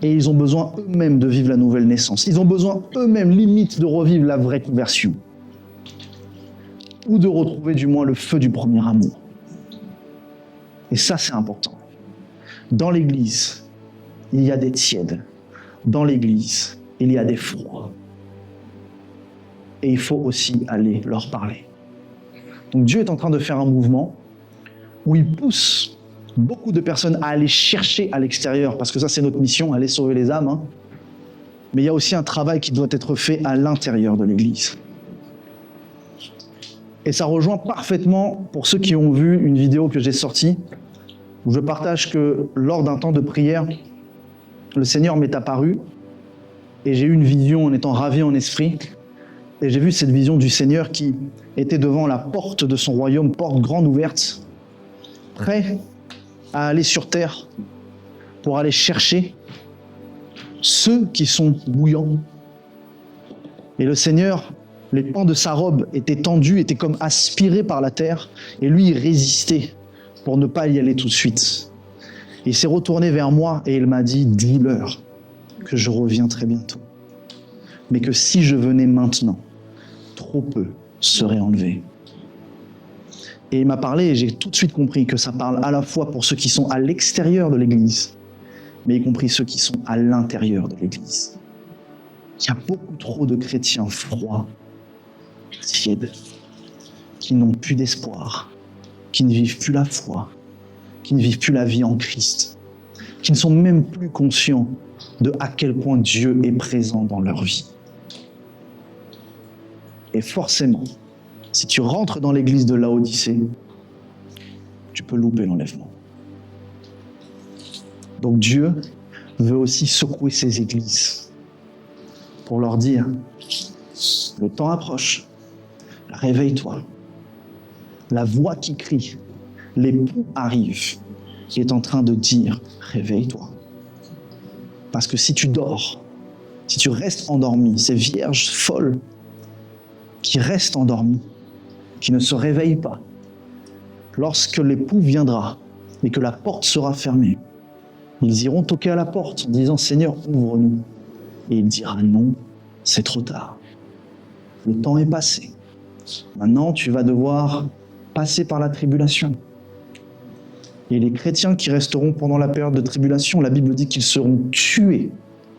Et ils ont besoin eux-mêmes de vivre la nouvelle naissance. Ils ont besoin eux-mêmes, limite, de revivre la vraie conversion. Ou de retrouver du moins le feu du premier amour. Et ça, c'est important. Dans l'Église, il y a des tièdes. Dans l'Église, il y a des froids. Et il faut aussi aller leur parler. Donc Dieu est en train de faire un mouvement où il pousse beaucoup de personnes à aller chercher à l'extérieur, parce que ça, c'est notre mission, aller sauver les âmes. Mais il y a aussi un travail qui doit être fait à l'intérieur de l'Église. Et ça rejoint parfaitement, pour ceux qui ont vu une vidéo que j'ai sortie, où je partage que lors d'un temps de prière, le Seigneur m'est apparu et j'ai eu une vision en étant ravi en esprit. Et j'ai vu cette vision du Seigneur qui était devant la porte de son royaume, porte grande ouverte, prêt à aller sur terre pour aller chercher ceux qui sont bouillants. Et le Seigneur, les pans de sa robe étaient tendus, étaient comme aspirés par la terre, et lui, il résistait pour ne pas y aller tout de suite. Il s'est retourné vers moi et il m'a dit « Dis-leur que je reviens très bientôt, mais que si je venais maintenant, trop peu seraient enlevés. » Et il m'a parlé et j'ai tout de suite compris que ça parle à la fois pour ceux qui sont à l'extérieur de l'Église, mais y compris ceux qui sont à l'intérieur de l'Église. Il y a beaucoup trop de chrétiens froids, tièdes, qui n'ont plus d'espoir, qui ne vivent plus la foi, qui ne vivent plus la vie en Christ, qui ne sont même plus conscients de à quel point Dieu est présent dans leur vie. Et forcément, si tu rentres dans l'église de Laodicée, tu peux louper l'enlèvement. Donc Dieu veut aussi secouer ses églises pour leur dire, le temps approche, réveille-toi. La voix qui crie, l'époux arrive, qui est en train de dire, réveille-toi. Parce que si tu dors, si tu restes endormi, ces vierges folles qui restent endormies, qui ne se réveillent pas, lorsque l'époux viendra et que la porte sera fermée, ils iront toquer à la porte en disant « Seigneur, ouvre-nous ». Et il dira « Non, c'est trop tard. Le temps est passé. Maintenant, tu vas devoir passer par la tribulation. » Et les chrétiens qui resteront pendant la période de tribulation, la Bible dit qu'ils seront tués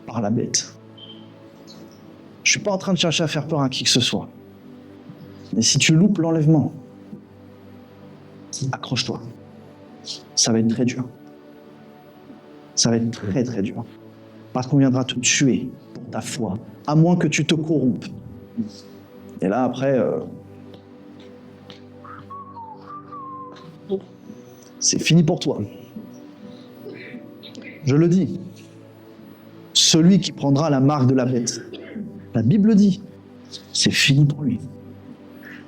par la bête. Je ne suis pas en train de chercher à faire peur à qui que ce soit. Mais si tu loupes l'enlèvement, accroche-toi. Ça va être très dur. Ça va être très très dur. Parce qu'on viendra te tuer pour ta foi, à moins que tu te corrompes. Et là, après, c'est fini pour toi. Je le dis. Celui qui prendra la marque de la bête, la Bible dit, c'est fini pour lui.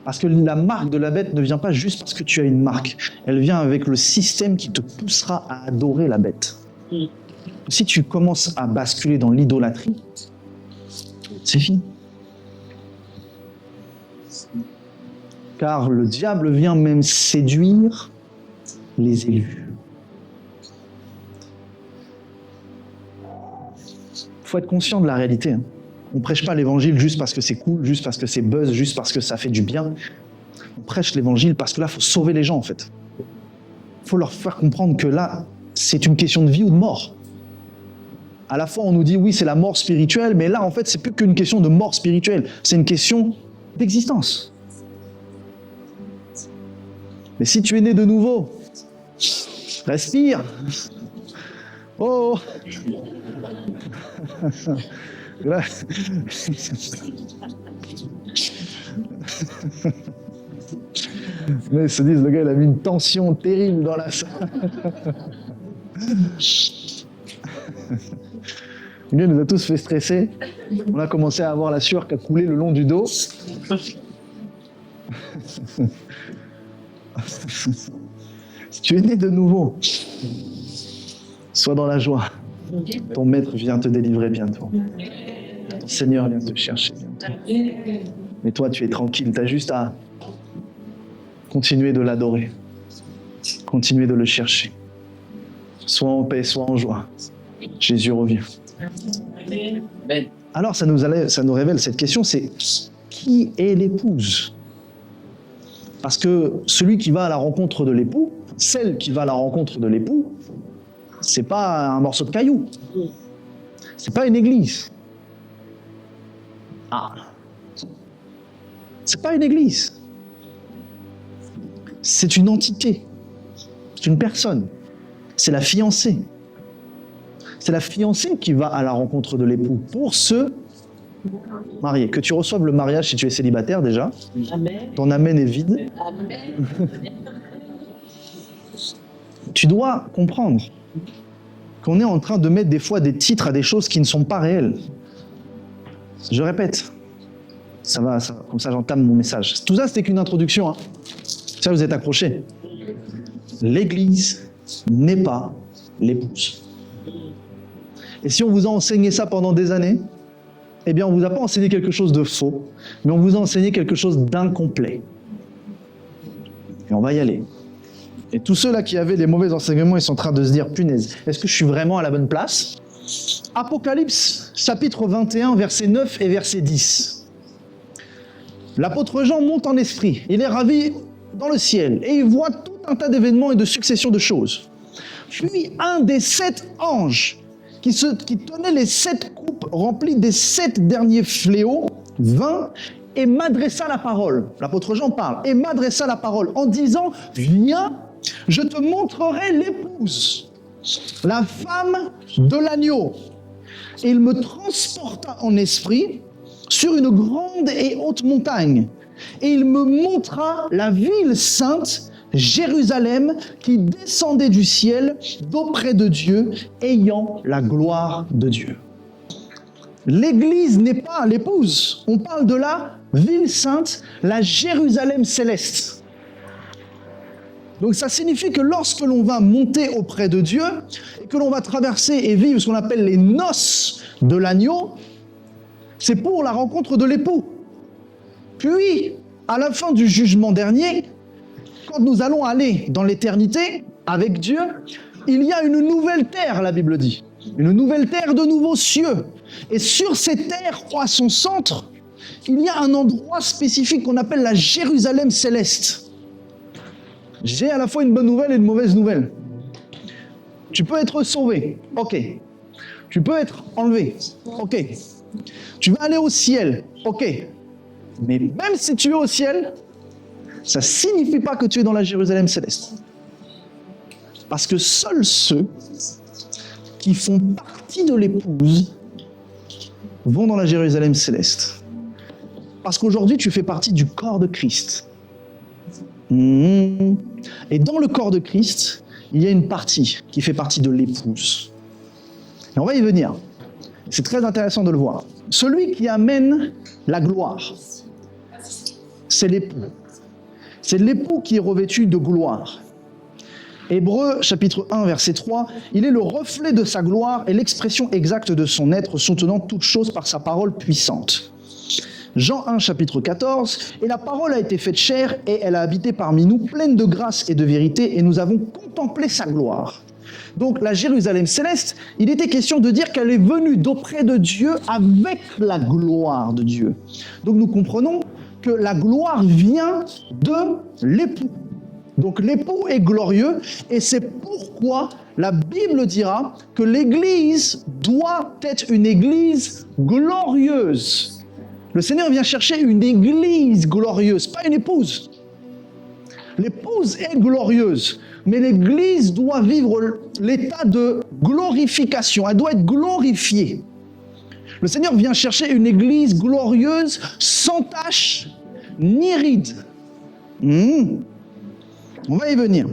Parce que la marque de la bête ne vient pas juste parce que tu as une marque. Elle vient avec le système qui te poussera à adorer la bête. Si tu commences à basculer dans l'idolâtrie, c'est fini. Car le diable vient même séduire les élus. Il faut être conscient de la réalité. On ne prêche pas l'évangile juste parce que c'est cool, juste parce que c'est buzz, juste parce que ça fait du bien. On prêche l'évangile parce que là, il faut sauver les gens, en fait. Il faut leur faire comprendre que là, c'est une question de vie ou de mort. À la fois, on nous dit, oui, c'est la mort spirituelle, mais là, en fait, c'est plus qu'une question de mort spirituelle. C'est une question d'existence. Mais si tu es né de nouveau, respire. Oh. Là. Mais ils se disent, le gars, il a mis une tension terrible dans la salle. Dieu nous a tous fait stresser. On a commencé à avoir la sueur qui a coulé le long du dos. Si tu es né de nouveau, sois dans la joie. Ton maître vient te délivrer bientôt. Ton Seigneur vient te chercher bientôt. Mais toi, tu es tranquille. Tu as juste à continuer de l'adorer. Continuer de le chercher. Sois en paix, sois en joie. Jésus revient. Alors, ça nous révèle cette question, c'est qui est l'épouse ? Parce que celui qui va à la rencontre de l'époux, celle qui va à la rencontre de l'époux, c'est pas un morceau de caillou. C'est pas une église. Ah. C'est pas une église. C'est une entité. C'est une personne. C'est la fiancée. C'est la fiancée qui va à la rencontre de l'époux pour se marier. Que tu reçoives le mariage si tu es célibataire déjà. Amen. Ton amen est vide. Amen. Tu dois comprendre qu'on est en train de mettre des fois des titres à des choses qui ne sont pas réelles. Je répète. Ça va, comme ça j'entame mon message. Tout ça, c'était qu'une introduction. Ça, vous êtes accrochés. L'église n'est pas l'épouse. Et si on vous a enseigné ça pendant des années, eh bien, on ne vous a pas enseigné quelque chose de faux, mais on vous a enseigné quelque chose d'incomplet. Et on va y aller. Et tous ceux-là qui avaient les mauvais enseignements, ils sont en train de se dire, punaise, est-ce que je suis vraiment à la bonne place ? Apocalypse, chapitre 21, versets 9 et verset 10. L'apôtre Jean monte en esprit. Il est ravi dans le ciel et il voit tout un tas d'événements et de successions de choses. Puis un des 7 anges qui tenait les 7 coupes remplies des 7 derniers fléaux vint et m'adressa la parole. L'apôtre Jean parle. Et m'adressa la parole en disant, viens, je te montrerai l'épouse, la femme de l'agneau. Et il me transporta en esprit sur une grande et haute montagne. Et il me montra la ville sainte, Jérusalem, qui descendait du ciel d'auprès de Dieu, ayant la gloire de Dieu. L'Église n'est pas l'épouse. On parle de la ville sainte, la Jérusalem céleste. Donc ça signifie que lorsque l'on va monter auprès de Dieu, et que l'on va traverser et vivre ce qu'on appelle les noces de l'agneau, c'est pour la rencontre de l'époux. Puis, à la fin du jugement dernier, quand nous allons aller dans l'éternité avec Dieu, il y a une nouvelle terre, la Bible dit. Une nouvelle terre de nouveaux cieux. Et sur cette terre, à son centre, il y a un endroit spécifique qu'on appelle la Jérusalem céleste. J'ai à la fois une bonne nouvelle et une mauvaise nouvelle. Tu peux être sauvé, ok. Tu peux être enlevé, ok. Tu vas aller au ciel, ok. Mais même si tu es au ciel, ça ne signifie pas que tu es dans la Jérusalem céleste. Parce que seuls ceux qui font partie de l'épouse vont dans la Jérusalem céleste. Parce qu'aujourd'hui, tu fais partie du corps de Christ. Et dans le corps de Christ, il y a une partie qui fait partie de l'épouse. Et on va y venir. C'est très intéressant de le voir. Celui qui amène la gloire, c'est l'époux. C'est l'époux qui est revêtu de gloire. Hébreux, chapitre 1, verset 3, il est le reflet de sa gloire et l'expression exacte de son être, soutenant toutes choses par sa parole puissante. Jean 1, chapitre 14, et la parole a été faite chair et elle a habité parmi nous, pleine de grâce et de vérité, et nous avons contemplé sa gloire. Donc la Jérusalem céleste, il était question de dire qu'elle est venue d'auprès de Dieu avec la gloire de Dieu. Donc nous comprenons que la gloire vient de l'époux. Donc l'époux est glorieux et c'est pourquoi la Bible dira que l'Église doit être une Église glorieuse. Le Seigneur vient chercher une Église glorieuse, pas une épouse. L'épouse est glorieuse, mais l'Église doit vivre l'état de glorification. Elle doit être glorifiée. Le Seigneur vient chercher une Église glorieuse, sans tache, ni ride. On va y venir.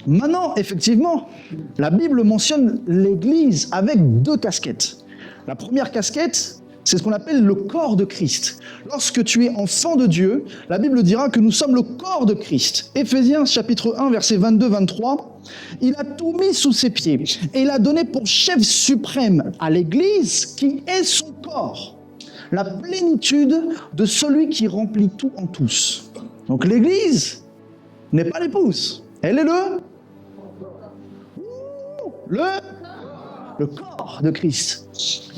Maintenant, effectivement, la Bible mentionne l'Église avec 2 casquettes. La première casquette, c'est ce qu'on appelle le corps de Christ. Lorsque tu es enfant de Dieu, la Bible dira que nous sommes le corps de Christ. Éphésiens chapitre 1, versets 22-23, il a tout mis sous ses pieds et il a donné pour chef suprême à l'Église qui est son corps, la plénitude de celui qui remplit tout en tous. Donc l'Église n'est pas l'épouse, elle est le corps de Christ.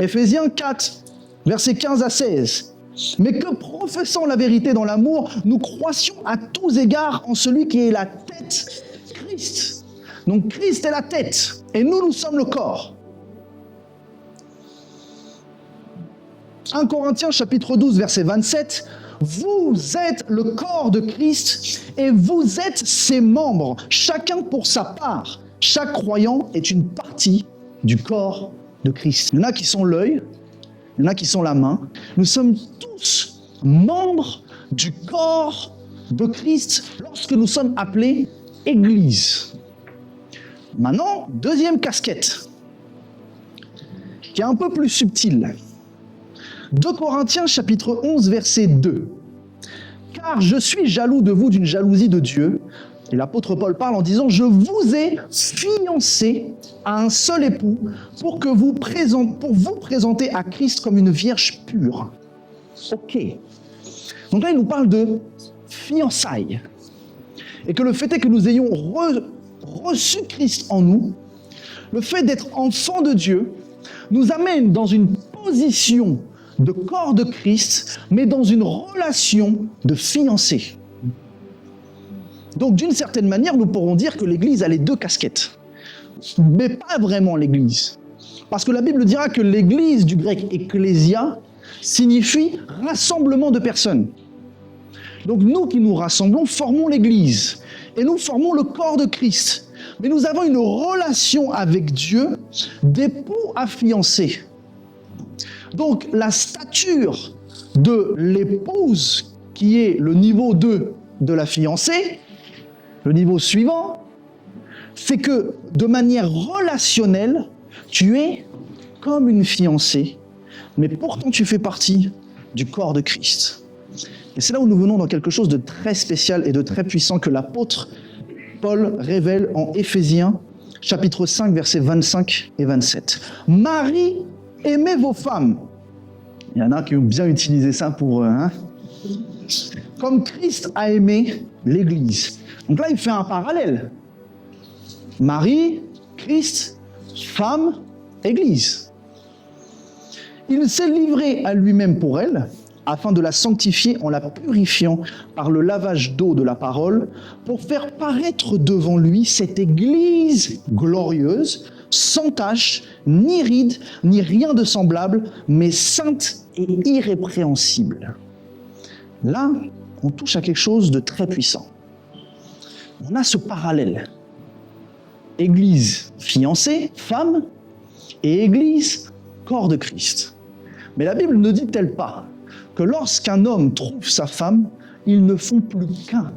Éphésiens 4, versets 15 à 16. Mais que professant la vérité dans l'amour, nous croissions à tous égards en celui qui est la tête, Christ. Donc Christ est la tête et nous sommes le corps. 1 Corinthiens chapitre 12 verset 27, vous êtes le corps de Christ et vous êtes ses membres, chacun pour sa part. Chaque croyant est une partie du corps de Christ. Il y en a qui sont l'œil, il y en a qui sont la main. Nous sommes tous membres du corps de Christ lorsque nous sommes appelés Église. Maintenant, deuxième casquette, qui est un peu plus subtile. 2 Corinthiens chapitre 11 verset 2. Car je suis jaloux de vous d'une jalousie de Dieu. Et l'apôtre Paul parle en disant, je vous ai fiancé à un seul époux pour vous présenter à Christ comme une vierge pure. Ok. Donc là, il nous parle de fiançailles. Et que le fait est que nous ayons reçu Christ en nous, le fait d'être enfant de Dieu, nous amène dans une position de corps de Christ, mais dans une relation de fiancé. Donc, d'une certaine manière, nous pourrons dire que l'Église a les deux casquettes. Mais pas vraiment l'Église. Parce que la Bible dira que l'Église, du grec ecclésia, signifie rassemblement de personnes. Donc, nous qui nous rassemblons, formons l'Église. Et nous formons le corps de Christ. Mais nous avons une relation avec Dieu d'époux à fiancé. Donc, la stature de l'épouse, qui est le niveau 2 de la fiancée, le niveau suivant, c'est que de manière relationnelle, tu es comme une fiancée, mais pourtant tu fais partie du corps de Christ. Et c'est là où nous venons dans quelque chose de très spécial et de très puissant que l'apôtre Paul révèle en Éphésiens, chapitre 5, versets 25 et 27. Marie, aimez vos femmes. Il y en a qui ont bien utilisé ça pour... Comme Christ a aimé l'Église. Donc là, il fait un parallèle. Marie, Christ, femme, Église. Il s'est livré à lui-même pour elle, afin de la sanctifier en la purifiant par le lavage d'eau de la parole, pour faire paraître devant lui cette Église glorieuse, sans tache, ni ride, ni rien de semblable, mais sainte et irrépréhensible. Là, on touche à quelque chose de très puissant. On a ce parallèle. Église fiancée, femme, et Église, corps de Christ. Mais la Bible ne dit-elle pas que lorsqu'un homme trouve sa femme, ils ne font plus qu'un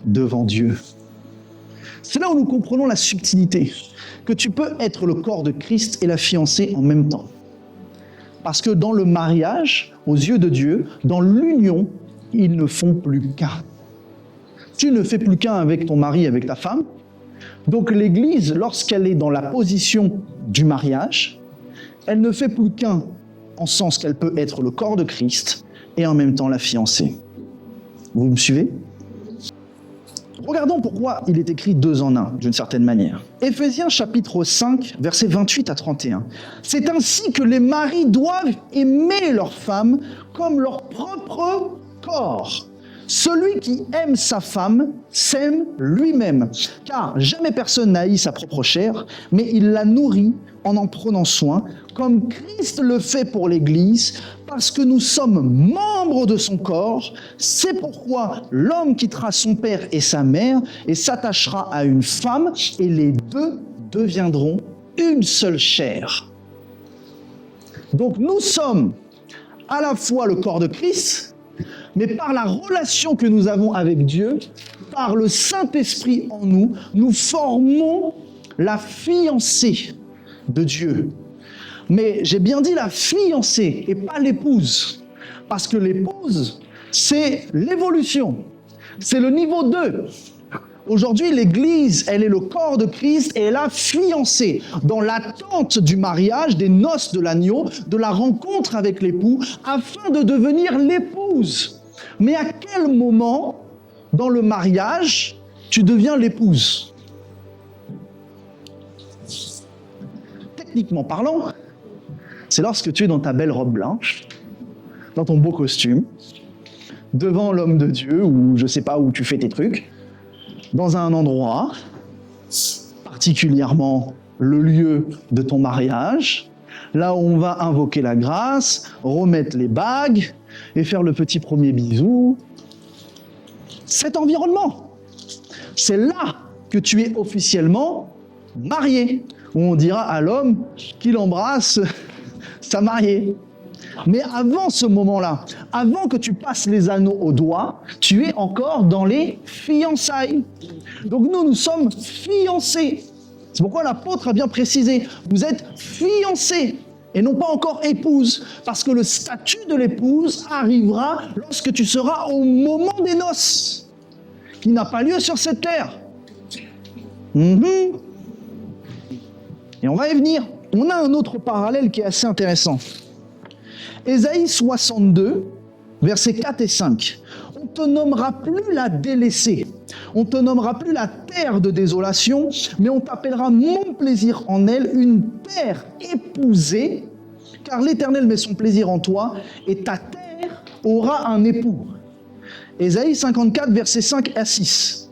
devant Dieu? C'est là où nous comprenons la subtilité, que tu peux être le corps de Christ et la fiancée en même temps. Parce que dans le mariage, aux yeux de Dieu, dans l'union, ils ne font plus qu'un. Tu ne fais plus qu'un avec ton mari, avec ta femme. Donc l'Église, lorsqu'elle est dans la position du mariage, elle ne fait plus qu'un en sens qu'elle peut être le corps de Christ et en même temps la fiancée. Vous me suivez ? Regardons pourquoi il est écrit 2 en 1, d'une certaine manière. Éphésiens chapitre 5, versets 28 à 31. C'est ainsi que les maris doivent aimer leurs femmes comme leur propre corps. Celui qui aime sa femme s'aime lui-même, car jamais personne n'a haï sa propre chair, mais il la nourrit en prenant soin, comme Christ le fait pour l'Église, parce que nous sommes membres de son corps. C'est pourquoi l'homme quittera son père et sa mère et s'attachera à une femme, et les deux deviendront une seule chair. Donc nous sommes à la fois le corps de Christ, mais par la relation que nous avons avec Dieu, par le Saint-Esprit en nous, nous formons la fiancée de Dieu. Mais j'ai bien dit la fiancée et pas l'épouse. Parce que l'épouse, c'est l'évolution. C'est le niveau 2. Aujourd'hui, l'Église, elle est le corps de Christ et elle a fiancé dans l'attente du mariage, des noces de l'agneau, de la rencontre avec l'époux, afin de devenir l'épouse. Mais à quel moment, dans le mariage, tu deviens l'épouse? Techniquement parlant, c'est lorsque tu es dans ta belle robe blanche, dans ton beau costume, devant l'homme de Dieu, ou je ne sais pas où tu fais tes trucs, dans un endroit, particulièrement le lieu de ton mariage, là où on va invoquer la grâce, remettre les bagues et faire le petit premier bisou. Cet environnement, c'est là que tu es officiellement marié, où on dira à l'homme qu'il embrasse sa mariée. Mais avant ce moment-là, avant que tu passes les anneaux au doigt, tu es encore dans les fiançailles. Donc nous sommes fiancés. C'est pourquoi l'apôtre a bien précisé, vous êtes fiancés et non pas encore épouse, parce que le statut de l'épouse arrivera lorsque tu seras au moment des noces, qui n'a pas lieu sur cette terre. Et on va y venir. On a un autre parallèle qui est assez intéressant. Ésaïe 62, versets 4 et 5. On ne te nommera plus la délaissée, on ne te nommera plus la terre de désolation, mais on t'appellera mon plaisir en elle, une terre épousée, car l'Éternel met son plaisir en toi, et ta terre aura un époux. Ésaïe 54, versets 5 à 6.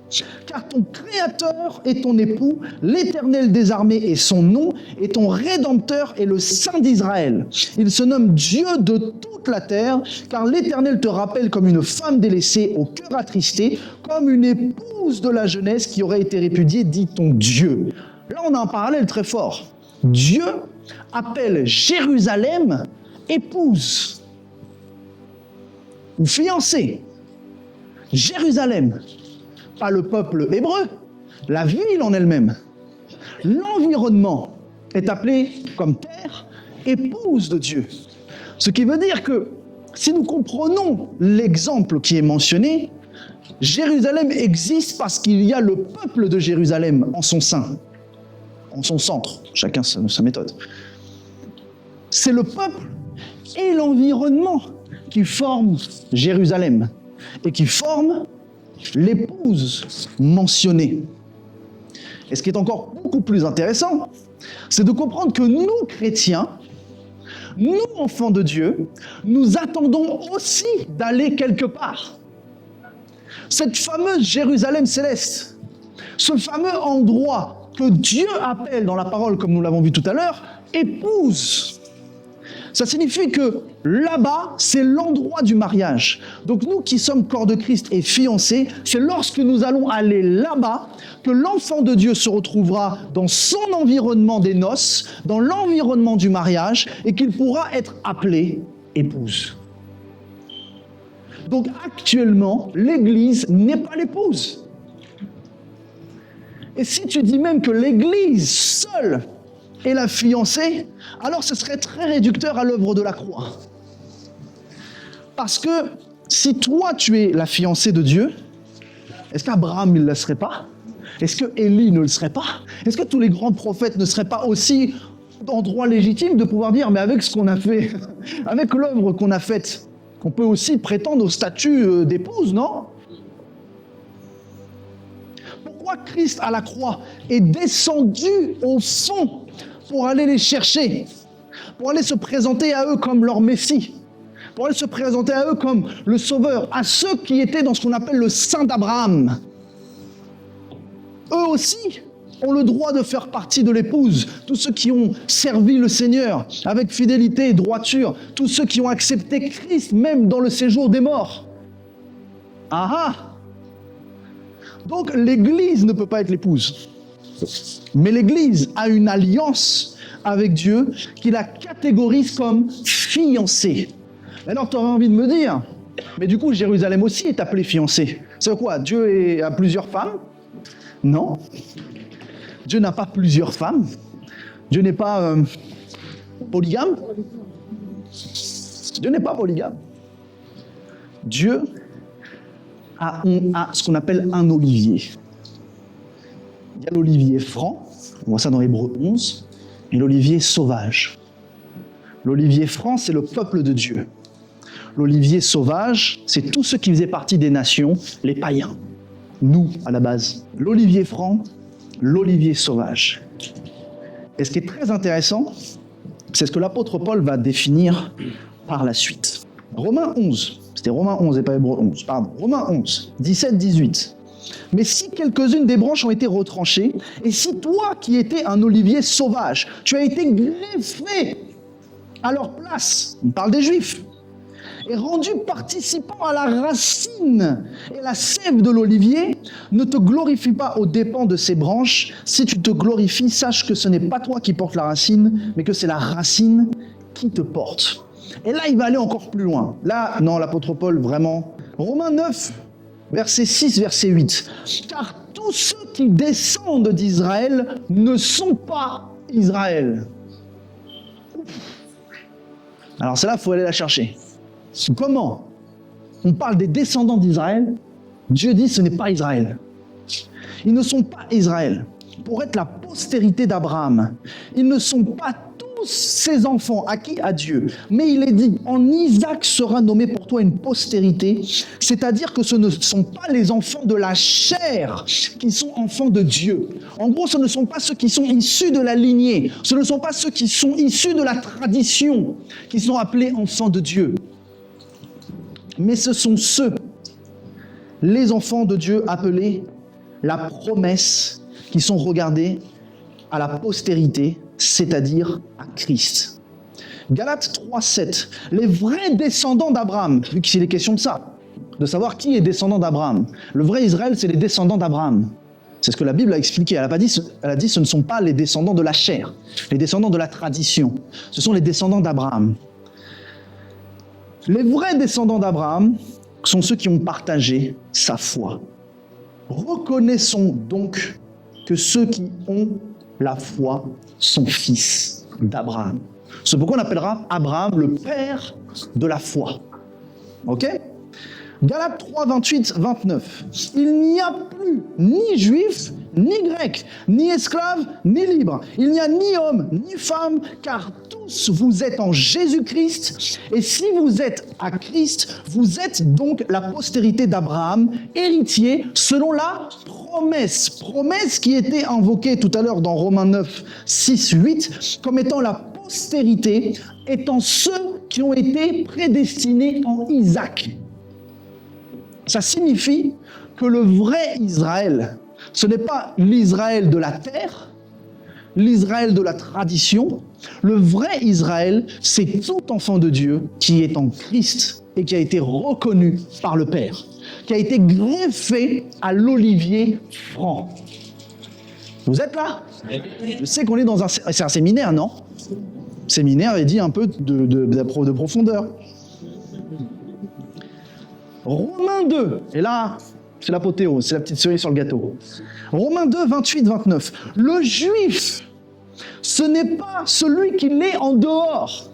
Car ton Créateur est ton époux, l'Éternel des armées est son nom, et ton Rédempteur est le Saint d'Israël. Il se nomme Dieu de toute la terre, car l'Éternel te rappelle comme une femme délaissée au cœur attristé, comme une épouse de la jeunesse qui aurait été répudiée, dit ton Dieu. Là, on a un parallèle très fort. Dieu appelle Jérusalem épouse ou fiancée. Jérusalem. Pas le peuple hébreu, la ville en elle-même. L'environnement est appelé comme terre, épouse de Dieu. Ce qui veut dire que si nous comprenons l'exemple qui est mentionné, Jérusalem existe parce qu'il y a le peuple de Jérusalem en son sein, en son centre, chacun sa méthode. C'est le peuple et l'environnement qui forment Jérusalem et qui forment l'épouse mentionnée. Et ce qui est encore beaucoup plus intéressant, c'est de comprendre que nous, chrétiens, nous, enfants de Dieu, nous attendons aussi d'aller quelque part. Cette fameuse Jérusalem céleste, ce fameux endroit que Dieu appelle dans la parole, comme nous l'avons vu tout à l'heure, épouse. Ça signifie que là-bas, c'est l'endroit du mariage. Donc nous qui sommes corps de Christ et fiancés, c'est lorsque nous allons aller là-bas que l'enfant de Dieu se retrouvera dans son environnement des noces, dans l'environnement du mariage, et qu'il pourra être appelé épouse. Donc actuellement, l'Église n'est pas l'épouse. Et si tu dis même que l'Église seule est la fiancée, alors ce serait très réducteur à l'œuvre de la croix. Parce que si toi tu es la fiancée de Dieu, est-ce qu'Abraham il ne le serait pas? Est-ce que Élie ne le serait pas? Est-ce que tous les grands prophètes ne seraient pas aussi en droit légitime de pouvoir dire, mais avec ce qu'on a fait, avec l'œuvre qu'on a faite, qu'on peut aussi prétendre au statut d'épouse, non? Pourquoi Christ à la croix est descendu au fond pour aller les chercher, pour aller se présenter à eux comme leur Messie, pour aller se présenter à eux comme le Sauveur, à ceux qui étaient dans ce qu'on appelle le sein d'Abraham. Eux aussi ont le droit de faire partie de l'épouse, tous ceux qui ont servi le Seigneur avec fidélité et droiture, tous ceux qui ont accepté Christ même dans le séjour des morts. Ah ah! Donc l'Église ne peut pas être l'épouse. Mais l'Église a une alliance avec Dieu qui la catégorise comme fiancée. Alors tu aurais envie de me dire, mais du coup Jérusalem aussi est appelée fiancée. C'est quoi? Dieu a plusieurs femmes? Non. Dieu n'a pas plusieurs femmes. Dieu n'est pas polygame? Dieu n'est pas polygame. Dieu a ce qu'on appelle un olivier. Il y a l'olivier franc, on voit ça dans Hébreux 11, et l'olivier sauvage. L'olivier franc, c'est le peuple de Dieu. L'olivier sauvage, c'est tous ceux qui faisaient partie des nations, les païens. Nous, à la base. L'olivier franc, l'olivier sauvage. Et ce qui est très intéressant, c'est ce que l'apôtre Paul va définir par la suite. Romains 11, c'était Romains 11 et pas Hébreux 11, pardon. Romains 11, 17-18. Mais si quelques-unes des branches ont été retranchées, et si toi qui étais un olivier sauvage, tu as été greffé à leur place, on parle des Juifs, et rendu participant à la racine et la sève de l'olivier, ne te glorifie pas aux dépens de ces branches. Si tu te glorifies, sache que ce n'est pas toi qui portes la racine, mais que c'est la racine qui te porte. Et là, il va aller encore plus loin. Là, non, l'apôtre Paul, vraiment. Romains 9, verset 6, verset 8. Car tous ceux qui descendent d'Israël ne sont pas Israël. Alors celle-là, il faut aller la chercher. Comment on parle des descendants d'Israël? Dieu dit ce n'est pas Israël. Ils ne sont pas Israël. Pour être la postérité d'Abraham, ils ne sont pas tous ses enfants acquis à Dieu. Mais il est dit, en Isaac sera nommé pour toi une postérité, c'est-à-dire que ce ne sont pas les enfants de la chair qui sont enfants de Dieu. En gros, ce ne sont pas ceux qui sont issus de la lignée, ce ne sont pas ceux qui sont issus de la tradition qui sont appelés enfants de Dieu. Mais ce sont ceux, les enfants de Dieu appelés la promesse, qui sont regardés à la postérité, c'est-à-dire à Christ. Galates 3,7. Les vrais descendants d'Abraham, vu qu'il est question de ça, de savoir qui est descendant d'Abraham. Le vrai Israël, c'est les descendants d'Abraham. C'est ce que la Bible a expliqué. Elle a dit ce ne sont pas les descendants de la chair, les descendants de la tradition. Ce sont les descendants d'Abraham. Les vrais descendants d'Abraham sont ceux qui ont partagé sa foi. Reconnaissons donc que ceux qui ont la foi sont fils d'Abraham. C'est pourquoi on appellera Abraham le père de la foi. Ok ? Galates 3, 28, 29. Il n'y a plus ni juif, ni grec, ni esclave, ni libre. Il n'y a ni homme, ni femme, car tous vous êtes en Jésus-Christ. Et si vous êtes à Christ, vous êtes donc la postérité d'Abraham, héritier selon la promesse. Promesse qui était invoquée tout à l'heure dans Romains 9, 6, 8, comme étant la postérité, étant ceux qui ont été prédestinés en Isaac. Ça signifie que le vrai Israël, ce n'est pas l'Israël de la terre, l'Israël de la tradition. Le vrai Israël, c'est tout enfant de Dieu qui est en Christ et qui a été reconnu par le Père, qui a été greffé à l'olivier franc. Vous êtes là? Je sais qu'on est dans c'est un séminaire, non? Séminaire, il dit un peu de profondeur. Romains 2, et là, c'est l'apothéose, c'est la petite cerise sur le gâteau. Romains 2, 28, 29. Le juif, ce n'est pas celui qui l'est en dehors.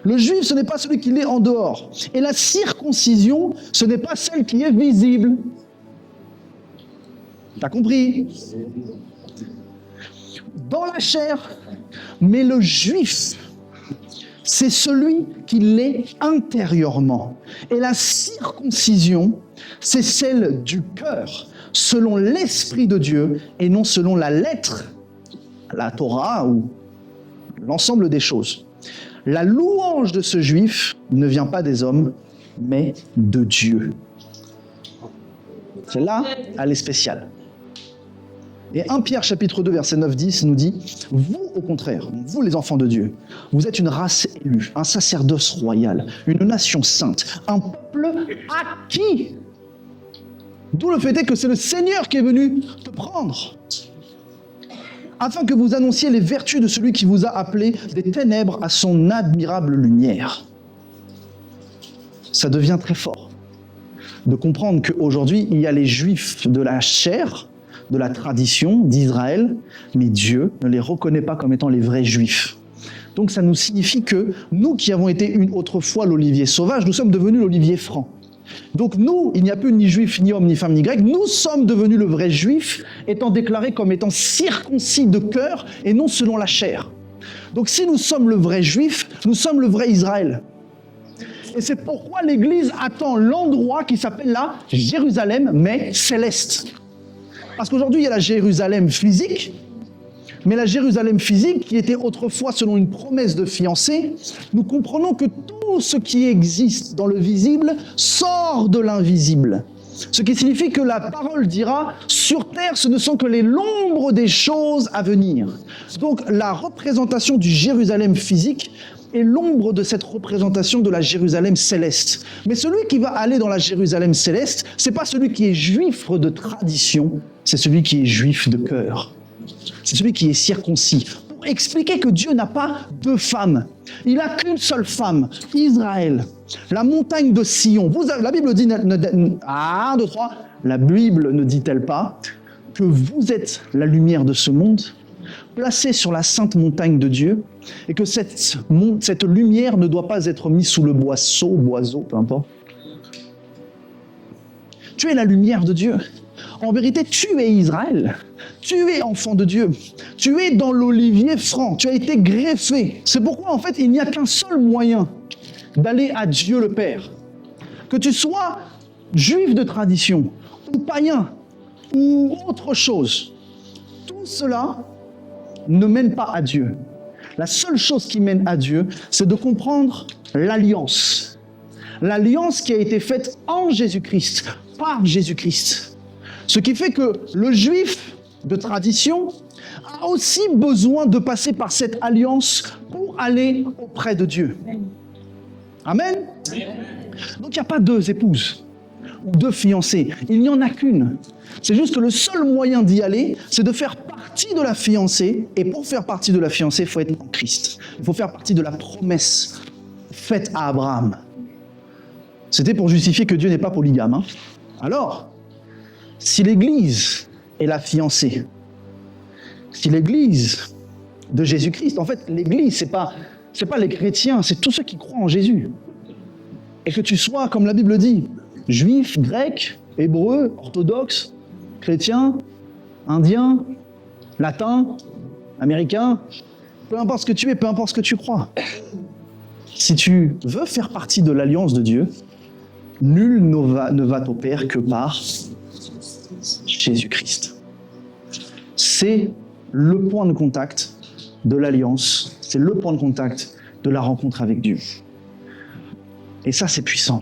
Le juif, ce n'est pas celui qui l'est en dehors. Et la circoncision, ce n'est pas celle qui est visible. T'as compris? Dans la chair. Mais le juif, c'est celui qui l'est intérieurement. Et la circoncision, c'est celle du cœur, selon l'Esprit de Dieu, et non selon la lettre, la Torah ou l'ensemble des choses. La louange de ce juif ne vient pas des hommes, mais de Dieu. Celle-là, elle est spéciale. Et 1 Pierre chapitre 2 verset 9-10 nous dit « Vous, au contraire, vous les enfants de Dieu, vous êtes une race élue, un sacerdoce royal, une nation sainte, un peuple acquis. » D'où le fait est que c'est le Seigneur qui est venu te prendre, afin que vous annonciez les vertus de celui qui vous a appelé des ténèbres à son admirable lumière. Ça devient très fort de comprendre qu'aujourd'hui, il y a les Juifs de la chair, de la tradition d'Israël, mais Dieu ne les reconnaît pas comme étant les vrais Juifs. Donc ça nous signifie que nous qui avons été une autre fois l'olivier sauvage, nous sommes devenus l'olivier franc. Donc nous, il n'y a plus ni juif, ni homme, ni femme, ni grec, nous sommes devenus le vrai juif, étant déclarés comme étant circoncis de cœur et non selon la chair. Donc si nous sommes le vrai juif, nous sommes le vrai Israël. Et c'est pourquoi l'Église attend l'endroit qui s'appelle la Jérusalem, mais céleste. Parce qu'aujourd'hui, il y a la Jérusalem physique, mais la Jérusalem physique, qui était autrefois selon une promesse de fiancée, nous comprenons que tout ce qui existe dans le visible sort de l'invisible. Ce qui signifie que la parole dira, sur terre, ce ne sont que les l'ombre des choses à venir. Donc la représentation du Jérusalem physique est l'ombre de cette représentation de la Jérusalem céleste. Mais celui qui va aller dans la Jérusalem céleste, c'est pas celui qui est juif de tradition, c'est celui qui est juif de cœur. C'est celui qui est circoncis. Pour expliquer que Dieu n'a pas deux femmes. Il n'a qu'une seule femme, Israël. La montagne de Sion. La Bible dit... La Bible ne dit-elle pas que vous êtes la lumière de ce monde, placée sur la sainte montagne de Dieu, et que cette lumière ne doit pas être mise sous le boiseau, peu importe. Tu es la lumière de Dieu. En vérité, tu es Israël. Tu es enfant de Dieu. Tu es dans l'olivier franc. Tu as été greffé. C'est pourquoi, en fait, il n'y a qu'un seul moyen d'aller à Dieu le Père. Que tu sois juif de tradition, ou païen, ou autre chose. Tout cela ne mène pas à Dieu. La seule chose qui mène à Dieu, c'est de comprendre l'alliance. L'alliance qui a été faite en Jésus-Christ, par Jésus-Christ. Ce qui fait que le juif de tradition a aussi besoin de passer par cette alliance pour aller auprès de Dieu. Amen. Donc il n'y a pas deux épouses ou deux fiancées, il n'y en a qu'une. C'est juste que le seul moyen d'y aller, c'est de faire partie de la fiancée, et pour faire partie de la fiancée, il faut être en Christ. Il faut faire partie de la promesse faite à Abraham. C'était pour justifier que Dieu n'est pas polygame. Hein. Alors, si l'Église est la fiancée, si l'Église de Jésus-Christ, en fait, l'Église, c'est pas les chrétiens, c'est tous ceux qui croient en Jésus. Et que tu sois, comme la Bible dit, juif, grec, hébreu, orthodoxe, chrétien, indien, latin, américain, peu importe ce que tu es, peu importe ce que tu crois. Si tu veux faire partie de l'alliance de Dieu, nul ne va au Père que par Jésus-Christ. C'est le point de contact de l'alliance, c'est le point de contact de la rencontre avec Dieu. Et ça, c'est puissant.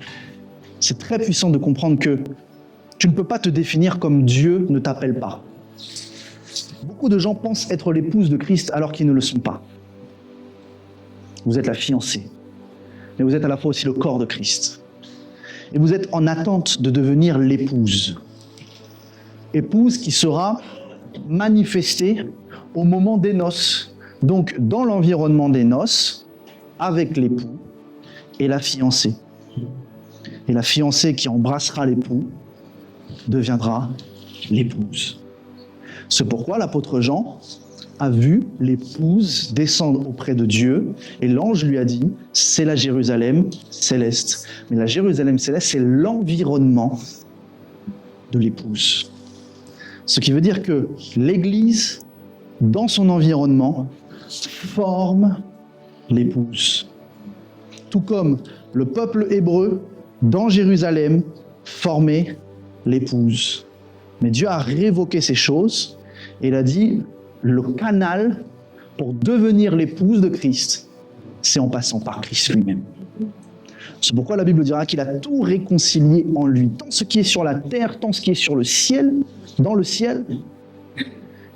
C'est très puissant de comprendre que tu ne peux pas te définir comme Dieu ne t'appelle pas. Beaucoup de gens pensent être l'épouse de Christ alors qu'ils ne le sont pas. Vous êtes la fiancée, mais vous êtes à la fois aussi le corps de Christ. Et vous êtes en attente de devenir l'épouse. Épouse qui sera manifestée au moment des noces. Donc, dans l'environnement des noces, avec l'époux et la fiancée. Et la fiancée qui embrassera l'époux deviendra l'épouse. C'est pourquoi l'apôtre Jean a vu l'épouse descendre auprès de Dieu et l'ange lui a dit, c'est la Jérusalem céleste. Mais la Jérusalem céleste, c'est l'environnement de l'épouse. Ce qui veut dire que l'Église, dans son environnement, forme l'épouse. Tout comme le peuple hébreu, dans Jérusalem, formait l'épouse. Mais Dieu a révoqué ces choses et il a dit, le canal pour devenir l'épouse de Christ, c'est en passant par Christ lui-même. C'est pourquoi la Bible dira qu'il a tout réconcilié en lui, tant ce qui est sur la terre, tant ce qui est sur le ciel, dans le ciel,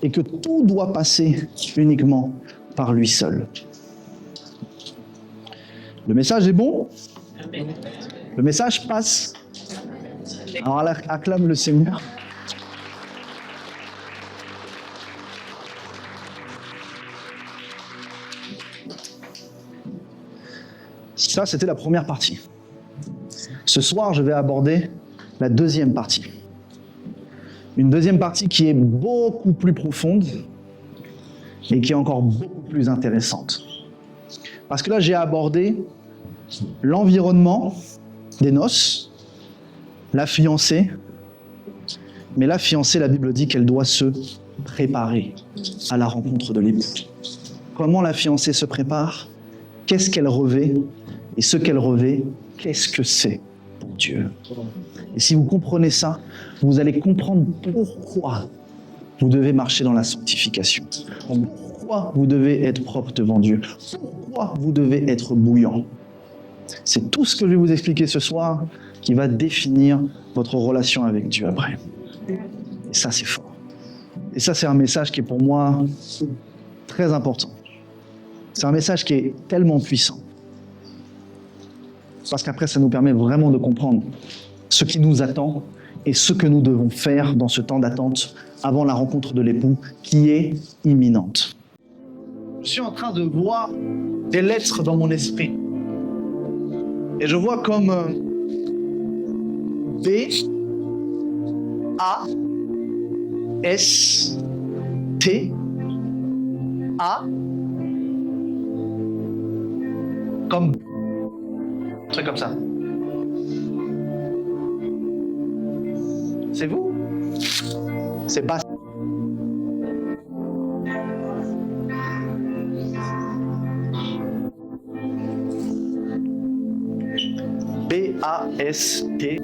et que tout doit passer uniquement par lui seul. Le message est bon? Le message passe? Alors acclame le Seigneur. Ça, c'était la première partie. Ce soir, je vais aborder la deuxième partie. Une deuxième partie qui est beaucoup plus profonde et qui est encore beaucoup plus intéressante. Parce que là, j'ai abordé l'environnement des noces, la fiancée. Mais la fiancée, la Bible dit qu'elle doit se préparer à la rencontre de l'époux. Comment la fiancée se prépare? Qu'est-ce qu'elle revêt? Et ce qu'elle revêt, qu'est-ce que c'est pour Dieu? Et si vous comprenez ça, vous allez comprendre pourquoi vous devez marcher dans la sanctification. Pourquoi vous devez être propre devant Dieu. Pourquoi vous devez être bouillant. C'est tout ce que je vais vous expliquer ce soir qui va définir votre relation avec Dieu après. Et ça, c'est fort. Et ça, c'est un message qui est pour moi très important. C'est un message qui est tellement puissant. Parce qu'après, ça nous permet vraiment de comprendre ce qui nous attend et ce que nous devons faire dans ce temps d'attente avant la rencontre de l'époux qui est imminente. Je suis en train de voir des lettres dans mon esprit. Et je vois comme B, A, S, T, A, comme un truc comme ça. C'est vous? C'est pas. B-A-S-T.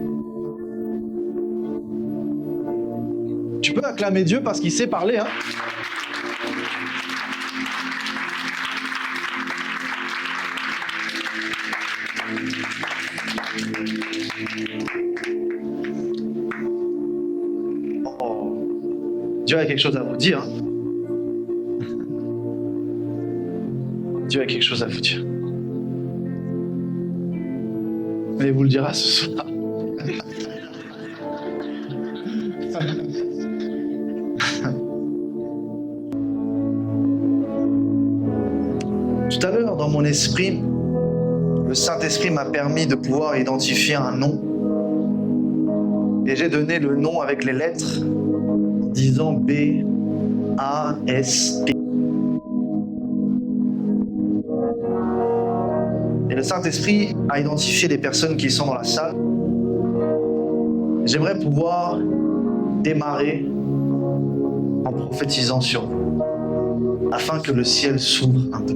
Tu peux acclamer Dieu parce qu'il sait parler, hein? Oh. Dieu a quelque chose à vous dire. Hein? Dieu a quelque chose à vous dire. Mais il vous le dira ce soir. Tout à l'heure, dans mon esprit, le Saint-Esprit m'a permis de pouvoir identifier un nom. Et j'ai donné le nom avec les lettres en disant B, A, S, P. Et le Saint-Esprit a identifié les personnes qui sont dans la salle. J'aimerais pouvoir démarrer en prophétisant sur vous, afin que le ciel s'ouvre un peu.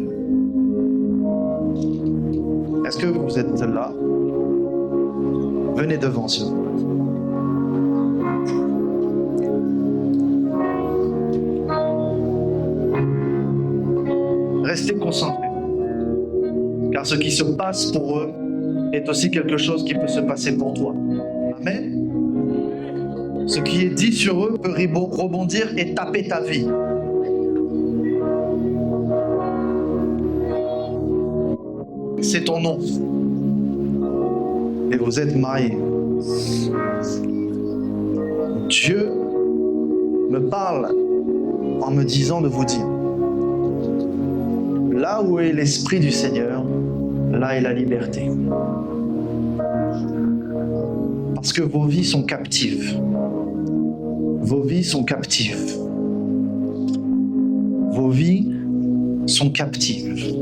Est-ce que vous êtes là? Venez devant, s'il vous plaît. Restez concentrés. Car ce qui se passe pour eux est aussi quelque chose qui peut se passer pour toi. Amen. Ce qui est dit sur eux peut rebondir et taper ta vie. C'est ton nom. Et vous êtes mariés. Dieu me parle en me disant de vous dire: là où est l'Esprit du Seigneur, là est la liberté. Parce que vos vies sont captives. Vos vies sont captives. Vos vies sont captives.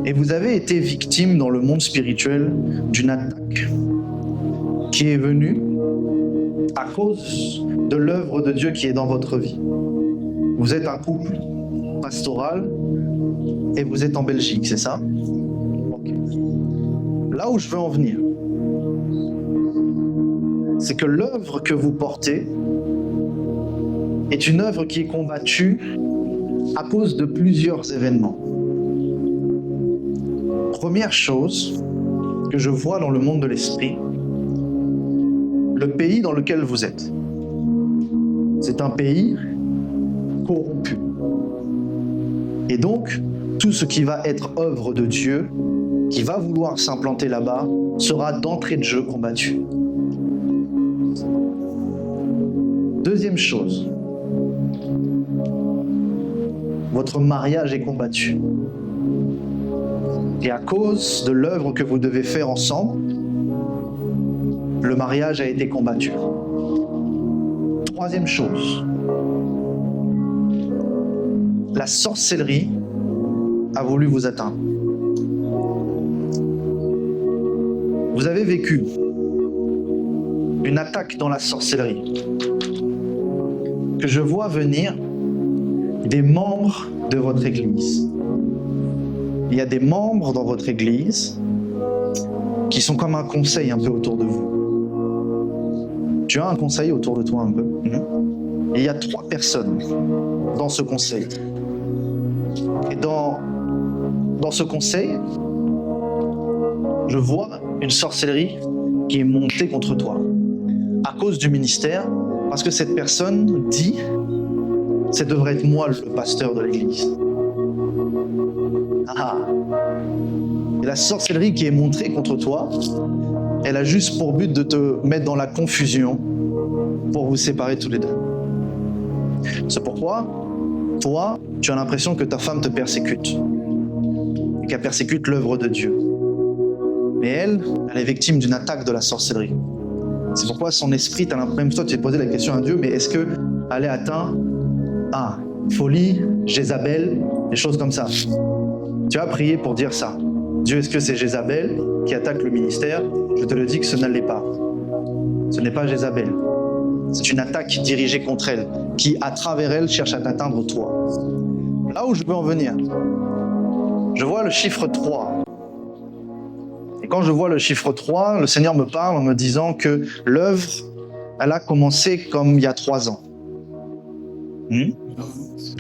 Et vous avez été victime dans le monde spirituel d'une attaque qui est venue à cause de l'œuvre de Dieu qui est dans votre vie. Vous êtes un couple pastoral et vous êtes en Belgique, c'est ça? Okay. Là où je veux en venir, c'est que l'œuvre que vous portez est une œuvre qui est combattue à cause de plusieurs événements. Première chose que je vois dans le monde de l'esprit, le pays dans lequel vous êtes, c'est un pays corrompu. Et donc, tout ce qui va être œuvre de Dieu, qui va vouloir s'implanter là-bas, sera d'entrée de jeu combattu. Deuxième chose, votre mariage est combattu. Et à cause de l'œuvre que vous devez faire ensemble, le mariage a été combattu. Troisième chose, la sorcellerie a voulu vous atteindre. Vous avez vécu une attaque dans la sorcellerie que je vois venir des membres de votre église. Il y a des membres dans votre église qui sont comme un conseil un peu autour de vous. Tu as un conseil autour de toi un peu. Et il y a 3 personnes dans ce conseil. Et dans ce conseil, je vois une sorcellerie qui est montée contre toi à cause du ministère, parce que cette personne dit « ça devrait être moi le pasteur de l'église ». Et la sorcellerie qui est montrée contre toi, elle a juste pour but de te mettre dans la confusion pour vous séparer tous les deux. C'est pourquoi, toi, tu as l'impression que ta femme te persécute et qu'elle persécute l'œuvre de Dieu. Mais elle est victime d'une attaque de la sorcellerie. C'est pourquoi son esprit, même toi, tu t'es posé la question à Dieu, mais est-ce qu'elle est atteinte à folie, Jézabel, des choses comme ça? Tu as prié pour dire ça. Dieu, est-ce que c'est Jézabel qui attaque le ministère? Je te le dis que ce ne l'est pas. Ce n'est pas Jézabel. C'est une attaque dirigée contre elle, qui, à travers elle, cherche à t'atteindre toi. Là où je veux en venir, je vois le chiffre 3. Et quand je vois le chiffre 3, le Seigneur me parle en me disant que l'œuvre, elle a commencé comme il y a 3 ans.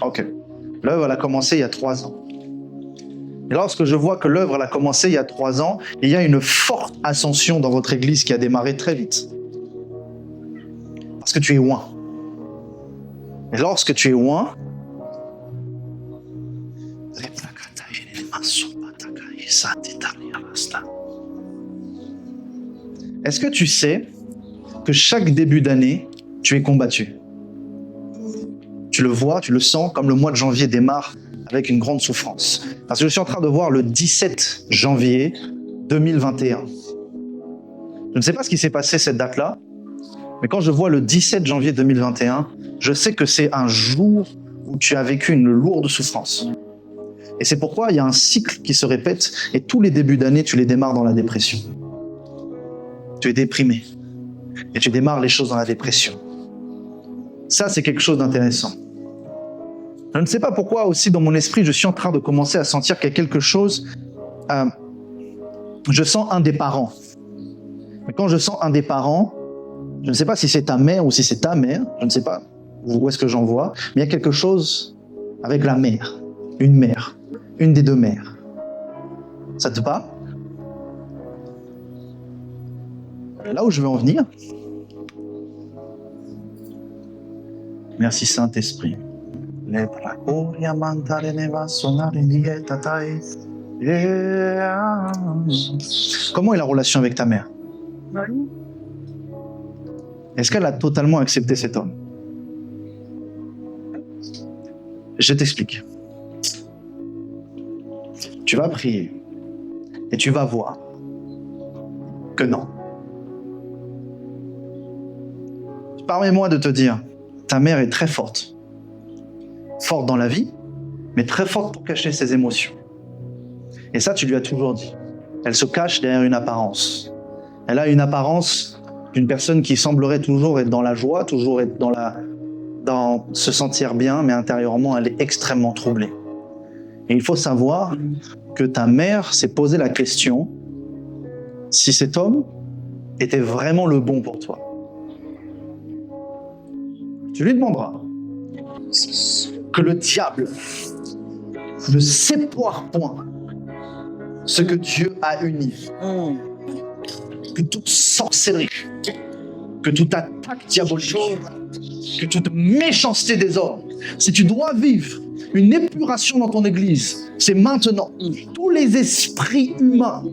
Ok. L'œuvre, elle a commencé il y a 3 ans. Et lorsque je vois que l'œuvre, elle a commencé il y a 3 ans, il y a une forte ascension dans votre église qui a démarré très vite. Parce que tu es oint. Et lorsque tu es oint, est-ce que tu sais que chaque début d'année, tu es combattu? Tu le vois, tu le sens, comme le mois de janvier démarre avec une grande souffrance. Parce que je suis en train de voir le 17 janvier 2021. Je ne sais pas ce qui s'est passé cette date-là, mais quand je vois le 17 janvier 2021, je sais que c'est un jour où tu as vécu une lourde souffrance. Et c'est pourquoi il y a un cycle qui se répète, et tous les débuts d'année, tu les démarres dans la dépression. Tu es déprimé, et tu démarres les choses dans la dépression. Ça, c'est quelque chose d'intéressant. Je ne sais pas pourquoi aussi dans mon esprit, je suis en train de commencer à sentir qu'il y a quelque chose... je sens un des parents. Mais quand je sens un des parents, je ne sais pas si c'est ta mère ou si c'est ta mère, je ne sais pas où est-ce que j'en vois, mais il y a quelque chose avec la mère, une des 2 mères. Ça te parle? Là où je veux en venir, merci Saint-Esprit. Comment est la relation avec ta mère? Est-ce qu'elle a totalement accepté cet homme? Je t'explique. Tu vas prier et tu vas voir que non. Permets-moi de te dire, ta mère est très forte. Forte dans la vie, mais très forte pour cacher ses émotions. Et ça, tu lui as toujours dit. Elle se cache derrière une apparence. Elle a une apparence d'une personne qui semblerait toujours être dans la joie, toujours être dans se sentir bien, mais intérieurement, elle est extrêmement troublée. Et il faut savoir que ta mère s'est posé la question si cet homme était vraiment le bon pour toi. Tu lui demanderas que le diable ne sépare point ce que Dieu a uni. Que toute sorcellerie, que toute attaque diabolique, que toute méchanceté des hommes, si tu dois vivre une épuration dans ton église, c'est maintenant. Tous les esprits humains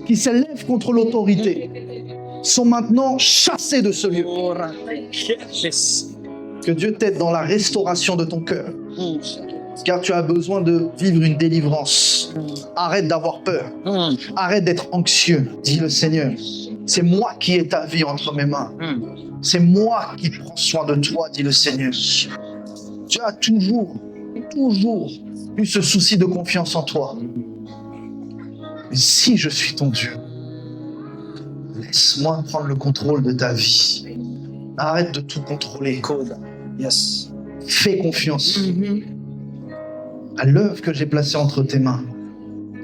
qui s'élèvent contre l'autorité sont maintenant chassés de ce lieu. Que Dieu t'aide dans la restauration de ton cœur. Car tu as besoin de vivre une délivrance. Arrête d'avoir peur. Arrête d'être anxieux, dit le Seigneur. C'est moi qui ai ta vie entre mes mains. C'est moi qui prends soin de toi, dit le Seigneur. Tu as toujours toujours eu ce souci de confiance en toi. Mais si je suis ton Dieu, laisse-moi prendre le contrôle de ta vie. Arrête de tout contrôler. Yes. Fais confiance à l'œuvre que j'ai placée entre tes mains.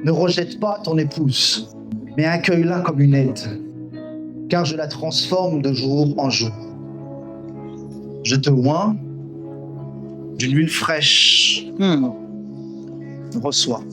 Ne rejette pas ton épouse, mais accueille-la comme une aide, car je la transforme de jour en jour. Je te oins d'une huile fraîche. Reçois.